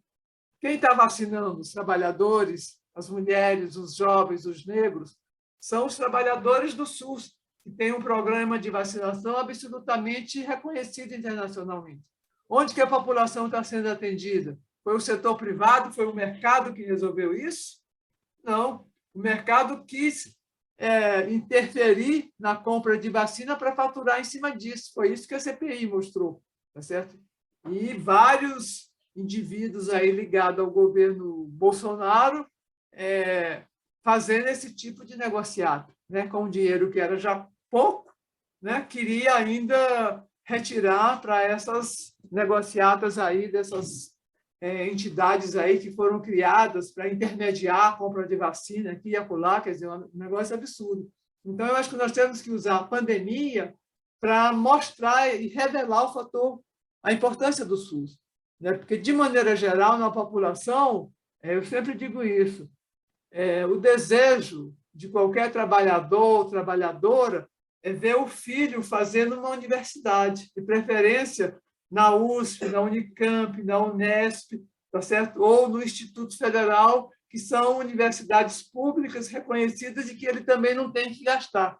Quem está vacinando? Os trabalhadores, as mulheres, os jovens, os negros, são os trabalhadores do SUS, que tem um programa de vacinação absolutamente reconhecido internacionalmente. Onde que a população está sendo atendida? Foi o setor privado? Foi o mercado que resolveu isso? Não. O mercado quis interferir na compra de vacina para faturar em cima disso. Foi isso que a CPI mostrou, tá certo? E vários indivíduos aí ligados ao governo Bolsonaro fazendo esse tipo de negociado, com dinheiro que era já pouco, queria ainda retirar para essas negociadas aí dessas entidades aí que foram criadas para intermediar a compra de vacina aqui e acolá, quer dizer, um negócio absurdo. Então, eu acho que nós temos que usar a pandemia para mostrar e revelar o fator, a importância do SUS. Porque, de maneira geral, na população, eu sempre digo isso, o desejo de qualquer trabalhador ou trabalhadora é ver o filho fazendo uma universidade, de preferência na USP, na Unicamp, na Unesp, tá certo? Ou no Instituto Federal, que são universidades públicas reconhecidas e que ele também não tem que gastar.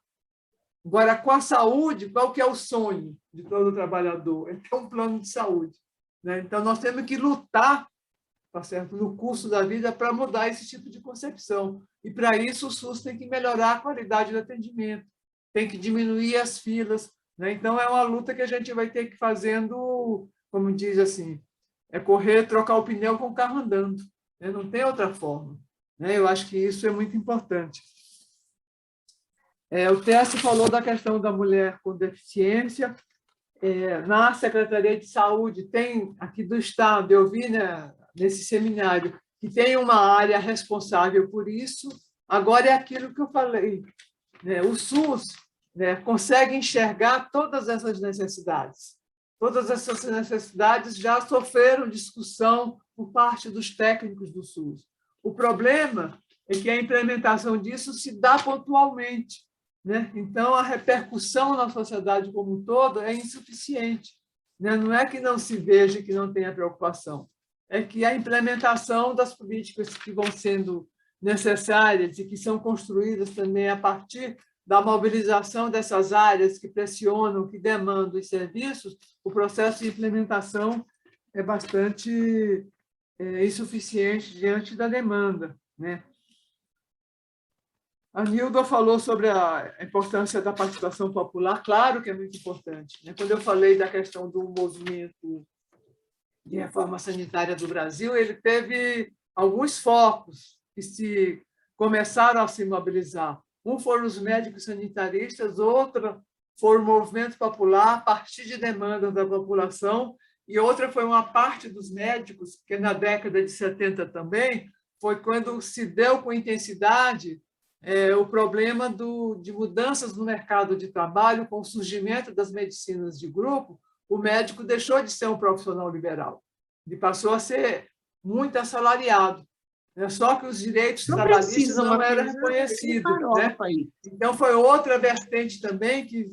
Agora, com a saúde, qual que é o sonho de todo trabalhador? É ter um plano de saúde. Então, nós temos que lutar, tá certo? No curso da vida para mudar esse tipo de concepção. E, para isso, o SUS tem que melhorar a qualidade do atendimento, tem que diminuir as filas. Então, é uma luta que a gente vai ter que ir fazendo, como diz assim, correr, trocar o pneu com o carro andando. Não tem outra forma. né? Eu acho que isso é muito importante. O Tércio falou da questão da mulher com deficiência. Na Secretaria de Saúde, tem aqui do Estado, eu vi, né, nesse seminário, que tem uma área responsável por isso. Agora é aquilo que eu falei, né? O SUS, né, consegue enxergar todas essas necessidades. Todas essas necessidades já sofreram discussão por parte dos técnicos do SUS. O problema é que a implementação disso se dá pontualmente, né? Então, a repercussão na sociedade como um todo é insuficiente, né? Não é que não se veja, que não tenha preocupação, é que a implementação das políticas que vão sendo necessárias e que são construídas também a partir da mobilização dessas áreas que pressionam, que demandam os serviços, o processo de implementação é bastante insuficiente diante da demanda, né? A Nilda falou sobre a importância da participação popular, claro que é muito importante, né? Quando eu falei da questão do movimento de reforma sanitária do Brasil, ele teve alguns focos que começaram a se mobilizar. Um foram os médicos sanitaristas, outro foi o movimento popular a partir de demandas da população, e outra foi uma parte dos médicos, que na década de 70 também, foi quando se deu com intensidade o problema de mudanças no mercado de trabalho, com o surgimento das medicinas de grupo. O médico deixou de ser um profissional liberal, ele passou a ser muito assalariado, né? Só que os direitos trabalhistas não eram reconhecidos, né? Então, foi outra vertente também que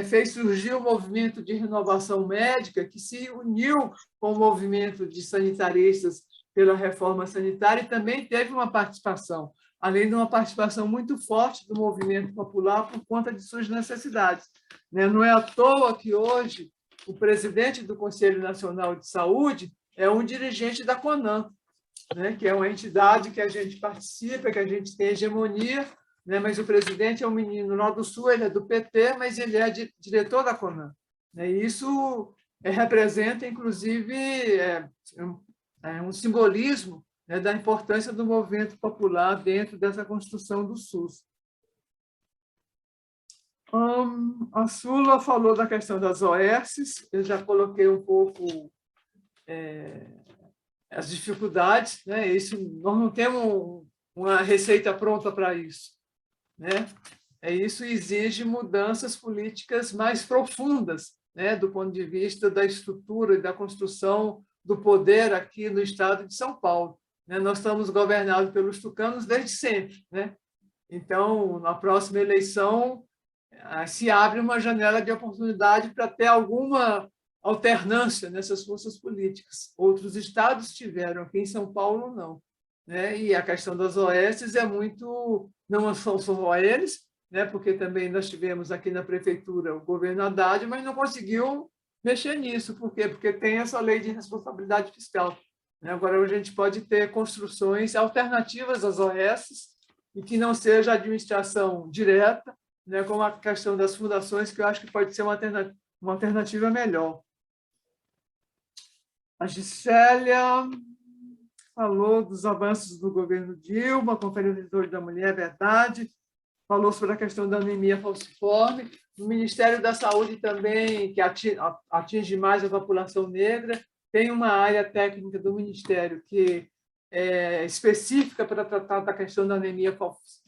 fez surgir o movimento de renovação médica, que se uniu com o movimento de sanitaristas pela reforma sanitária e também teve uma participação, além de uma participação muito forte do movimento popular por conta de suas necessidades, né? Não é à toa que hoje o presidente do Conselho Nacional de Saúde é um dirigente da CONAN, né? Que é uma entidade que a gente participa, que a gente tem hegemonia, né? Mas o presidente é um menino lá do Sul, ele é do PT, mas ele é diretor da CONAN, né? E isso representa, inclusive, um simbolismo, né, da importância do movimento popular dentro dessa construção do SUS. A Sula falou da questão das OS, eu já coloquei um pouco as dificuldades, né? Isso, nós não temos uma receita pronta para isso, né? Isso exige mudanças políticas mais profundas, né, do ponto de vista da estrutura e da construção do poder aqui no estado de São Paulo, né? Nós estamos governados pelos tucanos desde sempre, né? Então, na próxima eleição, se abre uma janela de oportunidade para ter alguma alternância nessas forças políticas. Outros estados tiveram, aqui em São Paulo, não, né? E a questão das OS é muito... Não são só eles, né? Porque também nós tivemos aqui na prefeitura o governo Haddad, mas não conseguiu mexer nisso. Por quê? Porque tem essa lei de responsabilidade fiscal, né? Agora, a gente pode ter construções alternativas às OS e que não seja administração direta, né, como a questão das fundações, que eu acho que pode ser uma alternativa melhor. A Gisélia falou dos avanços do governo Dilma, Conferência da Mulher, é verdade, falou sobre a questão da anemia falciforme. No Ministério da Saúde também, que atinge mais a população negra, tem uma área técnica do Ministério que é específica para tratar da questão da anemia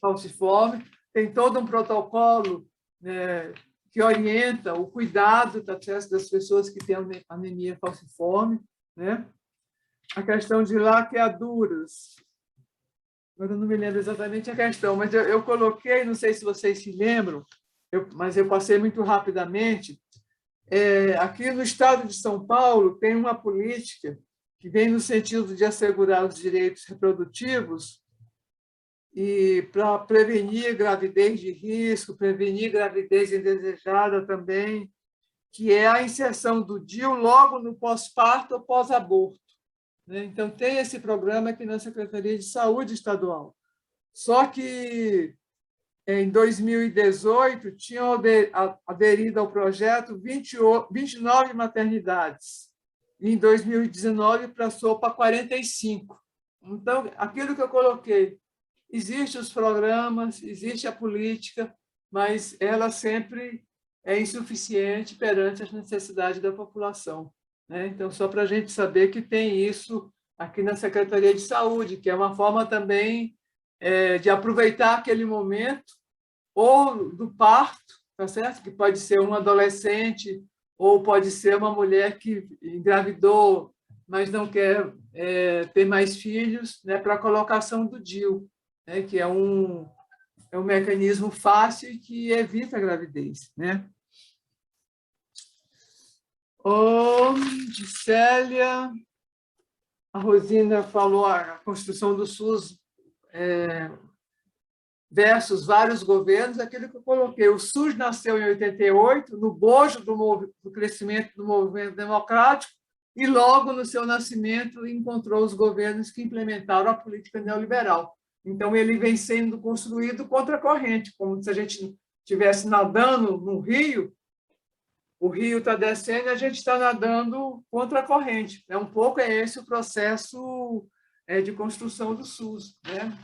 falciforme. Tem todo um protocolo, né, que orienta o cuidado das pessoas que têm anemia falciforme, né? A questão de laqueaduras. Agora eu não me lembro exatamente a questão, mas eu coloquei, não sei se vocês se lembram, mas eu passei muito rapidamente. Aqui no estado de São Paulo tem uma política que vem no sentido de assegurar os direitos reprodutivos e para prevenir gravidez de risco, prevenir gravidez indesejada também, que é a inserção do DIU logo no pós-parto ou pós-aborto, né? Então, tem esse programa aqui na Secretaria de Saúde Estadual. Só que, em 2018, tinham aderido ao projeto 29 maternidades. Em 2019, passou para 45. Então, aquilo que eu coloquei, existem os programas, existe a política, mas ela sempre é insuficiente perante as necessidades da população, né? Então, só para a gente saber que tem isso aqui na Secretaria de Saúde, que é uma forma também de aproveitar aquele momento, ou do parto, tá certo? Que pode ser um adolescente, ou pode ser uma mulher que engravidou, mas não quer ter mais filhos, né? Para a colocação do DIU, né? Que é um mecanismo fácil e que evita a gravidez, né? Célia, a Rosina falou a construção do SUS versus vários governos, aquilo que eu coloquei. O SUS nasceu em 88, no bojo do crescimento do movimento democrático, e logo no seu nascimento encontrou os governos que implementaram a política neoliberal. Então, ele vem sendo construído contra a corrente, como se a gente estivesse nadando no rio, o rio está descendo e a gente está nadando contra a corrente. Um pouco esse o processo de construção do SUS, né?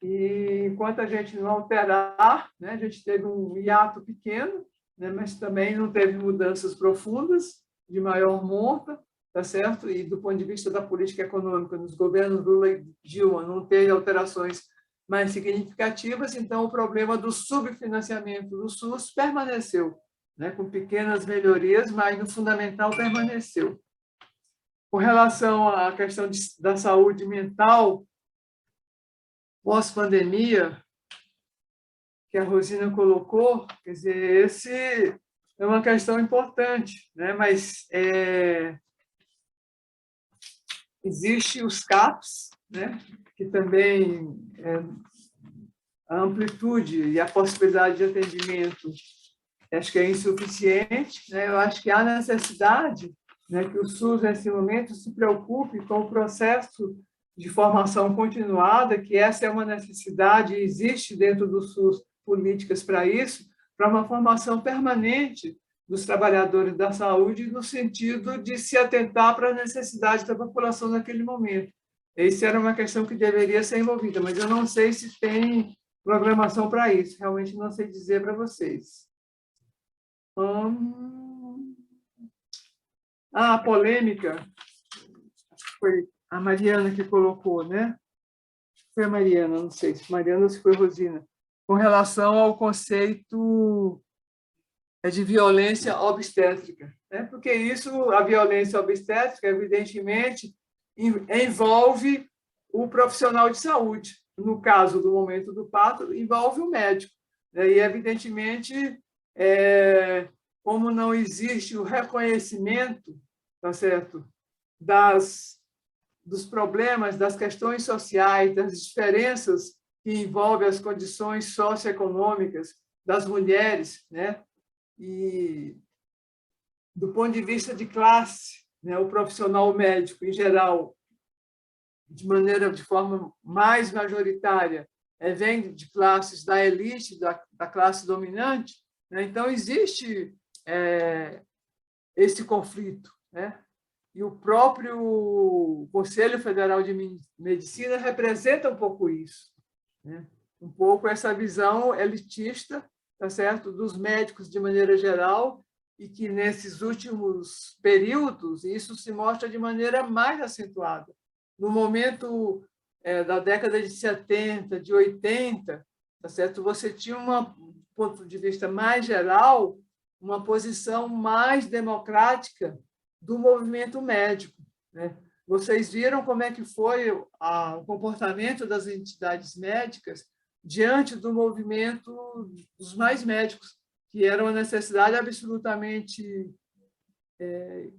E enquanto a gente não alterar, né, a gente teve um hiato pequeno, né, mas também não teve mudanças profundas, de maior monta, tá certo? E do ponto de vista da política econômica, nos governos Lula e Dilma, não teve alterações mais significativas, então o problema do subfinanciamento do SUS permaneceu, né, com pequenas melhorias, mas no fundamental permaneceu. Com relação à questão da saúde mental, pós-pandemia, que a Rosina colocou, quer dizer, esse é uma questão importante, né? Mas existe os CAPs, né? Que também a amplitude e a possibilidade de atendimento acho que é insuficiente, né? Eu acho que há necessidade, né, que o SUS, nesse momento, se preocupe com o processo de formação continuada, que essa é uma necessidade, e existe dentro do SUS políticas para isso, para uma formação permanente dos trabalhadores da saúde, no sentido de se atentar para as necessidades da população naquele momento. Essa era uma questão que deveria ser envolvida, mas eu não sei se tem programação para isso, realmente não sei dizer para vocês. A polêmica, foi a Mariana que colocou, né? Foi a Mariana, não sei se Mariana ou se foi a Rosina, com relação ao conceito de violência obstétrica, né? Porque isso, a violência obstétrica, evidentemente, envolve o profissional de saúde. No caso do momento do parto, envolve o médico, né? E, evidentemente, como não existe o reconhecimento, tá certo, dos problemas, das questões sociais, das diferenças que envolvem as condições socioeconômicas das mulheres, né? E, do ponto de vista de classe, né, o profissional médico, em geral, de forma mais majoritária, vem de classes da elite, da classe dominante, né? Então, existe esse conflito, né? E o próprio Conselho Federal de Medicina representa um pouco isso, né? Um pouco essa visão elitista, tá certo, dos médicos de maneira geral, e que nesses últimos períodos isso se mostra de maneira mais acentuada. No momento da década de 70, de 80, tá certo, você tinha do ponto de vista mais geral, uma posição mais democrática do movimento médico, né? Vocês viram como é que foi o comportamento das entidades médicas diante do movimento dos mais médicos, que era uma necessidade absolutamente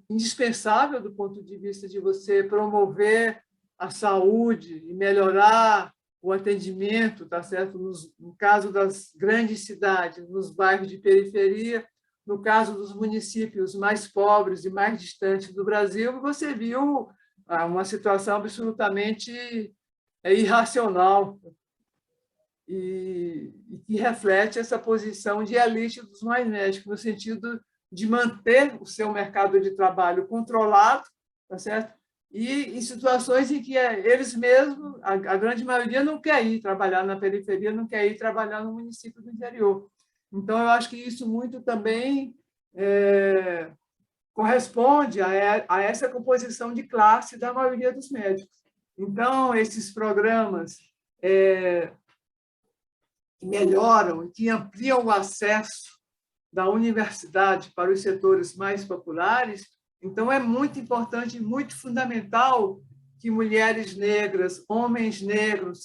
indispensável do ponto de vista de você promover a saúde e melhorar o atendimento, tá certo? No caso das grandes cidades, nos bairros de periferia, no caso dos municípios mais pobres e mais distantes do Brasil, você viu uma situação absolutamente irracional e que reflete essa posição de elite dos mais médicos, no sentido de manter o seu mercado de trabalho controlado, tá certo? e em situações em que eles mesmos, a grande maioria, não quer ir trabalhar na periferia, não quer ir trabalhar no município do interior. Então, eu acho que isso muito também corresponde a essa composição de classe da maioria dos médicos. Então, esses programas que melhoram, que ampliam o acesso da universidade para os setores mais populares, então é muito importante, muito fundamental que mulheres negras, homens negros,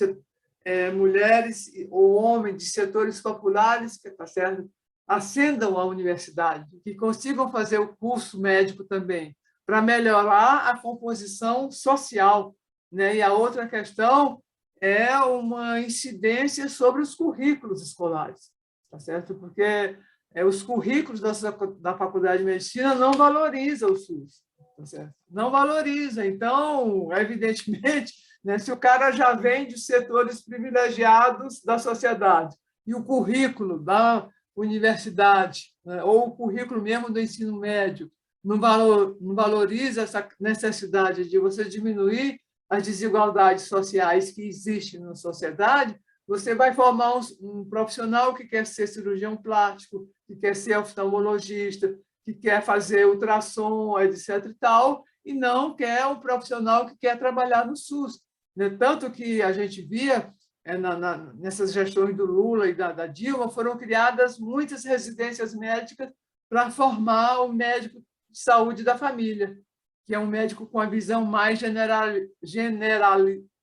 mulheres ou homens de setores populares, tá certo? Ascendam à universidade, que consigam fazer o curso médico também, para melhorar a composição social, né? E a outra questão é uma incidência sobre os currículos escolares, tá certo? Porque os currículos da Faculdade de Medicina não valorizam o SUS, tá certo? Não valoriza. Então, evidentemente, né, se o cara já vem de setores privilegiados da sociedade e o currículo da universidade, né, ou o currículo mesmo do ensino médio não valoriza essa necessidade de você diminuir as desigualdades sociais que existem na sociedade, você vai formar um profissional que quer ser cirurgião plástico, que quer ser oftalmologista, que quer fazer ultrassom, etc. e tal, e não quer um profissional que quer trabalhar no SUS. Tanto que a gente via, nessas gestões do Lula e da Dilma, foram criadas muitas residências médicas para formar o médico de saúde da família, que é um médico com a visão mais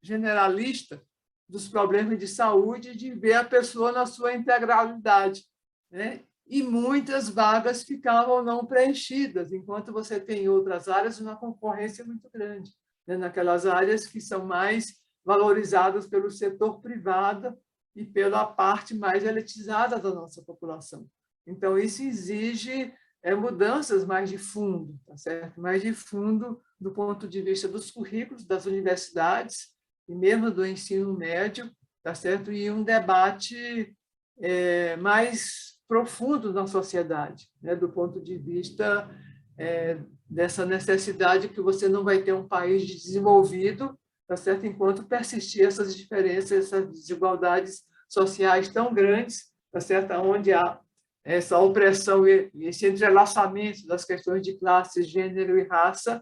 generalista dos problemas de saúde, de ver a pessoa na sua integralidade, né? E muitas vagas ficavam não preenchidas, enquanto você tem em outras áreas uma concorrência muito grande, né? Naquelas áreas que são mais valorizadas pelo setor privado e pela parte mais elitizada da nossa população. Então, isso exige mudanças mais de fundo, tá certo? Mais de fundo do ponto de vista dos currículos das universidades e mesmo do ensino médio, tá certo? E um debate mais profundo na sociedade, né? Do ponto de vista dessa necessidade que você não vai ter um país desenvolvido, tá certo? Enquanto persistir essas diferenças, essas desigualdades sociais tão grandes, tá certo? Onde há essa opressão e esse entrelaçamento das questões de classe, gênero e raça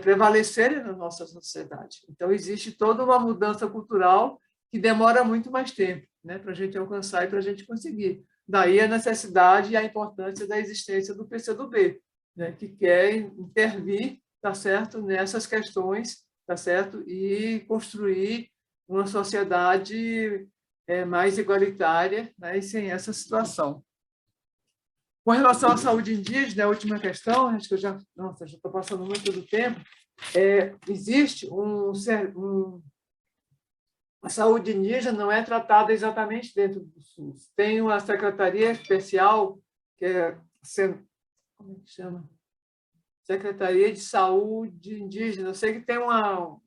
prevalecerem na nossa sociedade. Então, existe toda uma mudança cultural que demora muito mais tempo, né, para a gente alcançar e para a gente conseguir. Daí a necessidade e a importância da existência do PCdoB, né, que quer intervir, tá certo, nessas questões, tá certo, e construir uma sociedade mais igualitária, né, e sem essa situação. Com relação à saúde indígena, a última questão, acho que eu já estou passando muito do tempo, existe a saúde indígena não é tratada exatamente dentro do SUS. Tem uma secretaria especial, que é, como é que chama? Secretaria de Saúde Indígena. Eu sei que tem um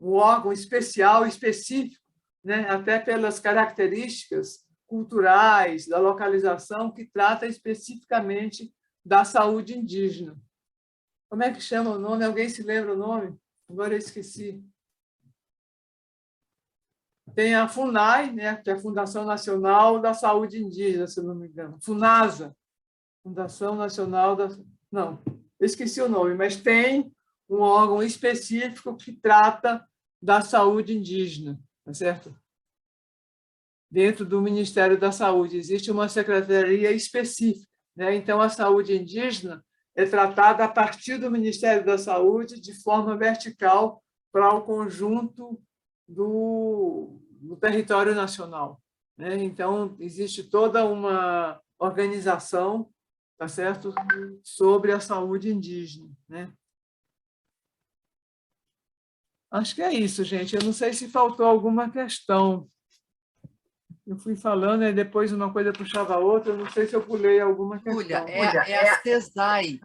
órgão especial, específico, né, até pelas características culturais, da localização, que trata especificamente da saúde indígena. Como é que chama o nome? Alguém se lembra o nome? Agora eu esqueci. Tem a FUNAI, né, que é a Fundação Nacional da Saúde Indígena, se não me engano. FUNASA, Fundação Nacional da... Não, eu esqueci o nome, mas tem um órgão específico que trata da saúde indígena, tá certo? Dentro do Ministério da Saúde existe uma secretaria específica, né? Então, a saúde indígena é tratada a partir do Ministério da Saúde de forma vertical para o conjunto do território nacional, né? Então, existe toda uma organização, tá certo, sobre a saúde indígena, né? Acho que é isso, gente. Eu não sei se faltou alguma questão. Eu fui falando e depois uma coisa puxava a outra, eu não sei se eu pulei alguma questão. Júlia, é a CESAI,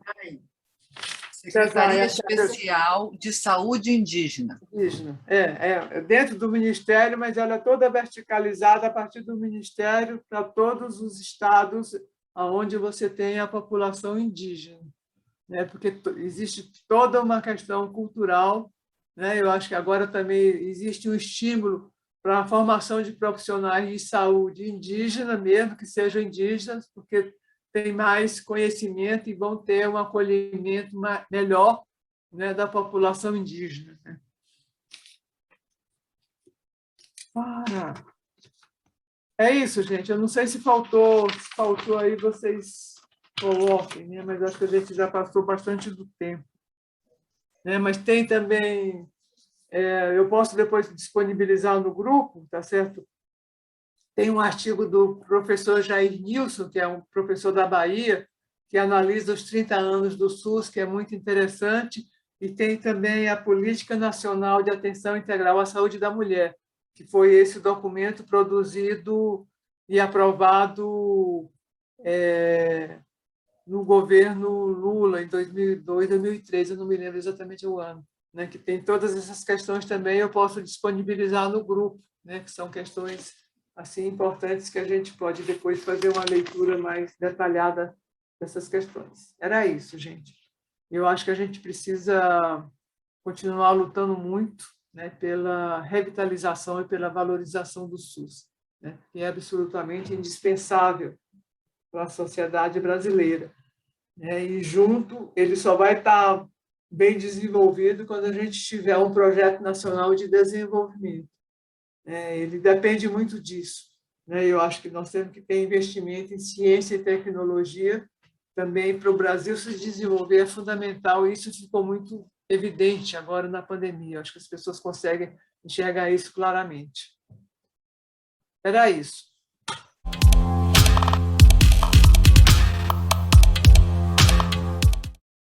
Secretaria Especial de Saúde Indígena. Dentro do Ministério, mas ela é toda verticalizada a partir do Ministério para todos os estados onde você tem a população indígena. né? Porque existe toda uma questão cultural, né? Eu acho que agora também existe um estímulo para a formação de profissionais de saúde indígena, mesmo que sejam indígenas, porque tem mais conhecimento e vão ter um acolhimento melhor, né, da população indígena. É isso, gente. Eu não sei se faltou aí, vocês coloquem, né? Mas acho que a gente já passou bastante do tempo. Né? Mas tem também, eu posso depois disponibilizar no grupo, tá certo? Tem um artigo do professor Jair Nilson, que é um professor da Bahia, que analisa os 30 anos do SUS, que é muito interessante, e tem também a Política Nacional de Atenção Integral à Saúde da Mulher, que foi esse documento produzido e aprovado no governo Lula, em 2002, 2003, eu não me lembro exatamente o ano, né, que tem todas essas questões também, eu posso disponibilizar no grupo, né, que são questões assim importantes que a gente pode depois fazer uma leitura mais detalhada dessas questões. Era isso, gente. Eu acho que a gente precisa continuar lutando muito, né, pela revitalização e pela valorização do SUS, né, que é absolutamente indispensável para a sociedade brasileira. Né, e junto, ele só vai estar bem desenvolvido quando a gente tiver um projeto nacional de desenvolvimento. Ele depende muito disso. Eu acho que nós temos que ter investimento em ciência e tecnologia também para o Brasil se desenvolver, é fundamental, e isso ficou muito evidente agora na pandemia. Eu acho que as pessoas conseguem enxergar isso claramente. Era isso.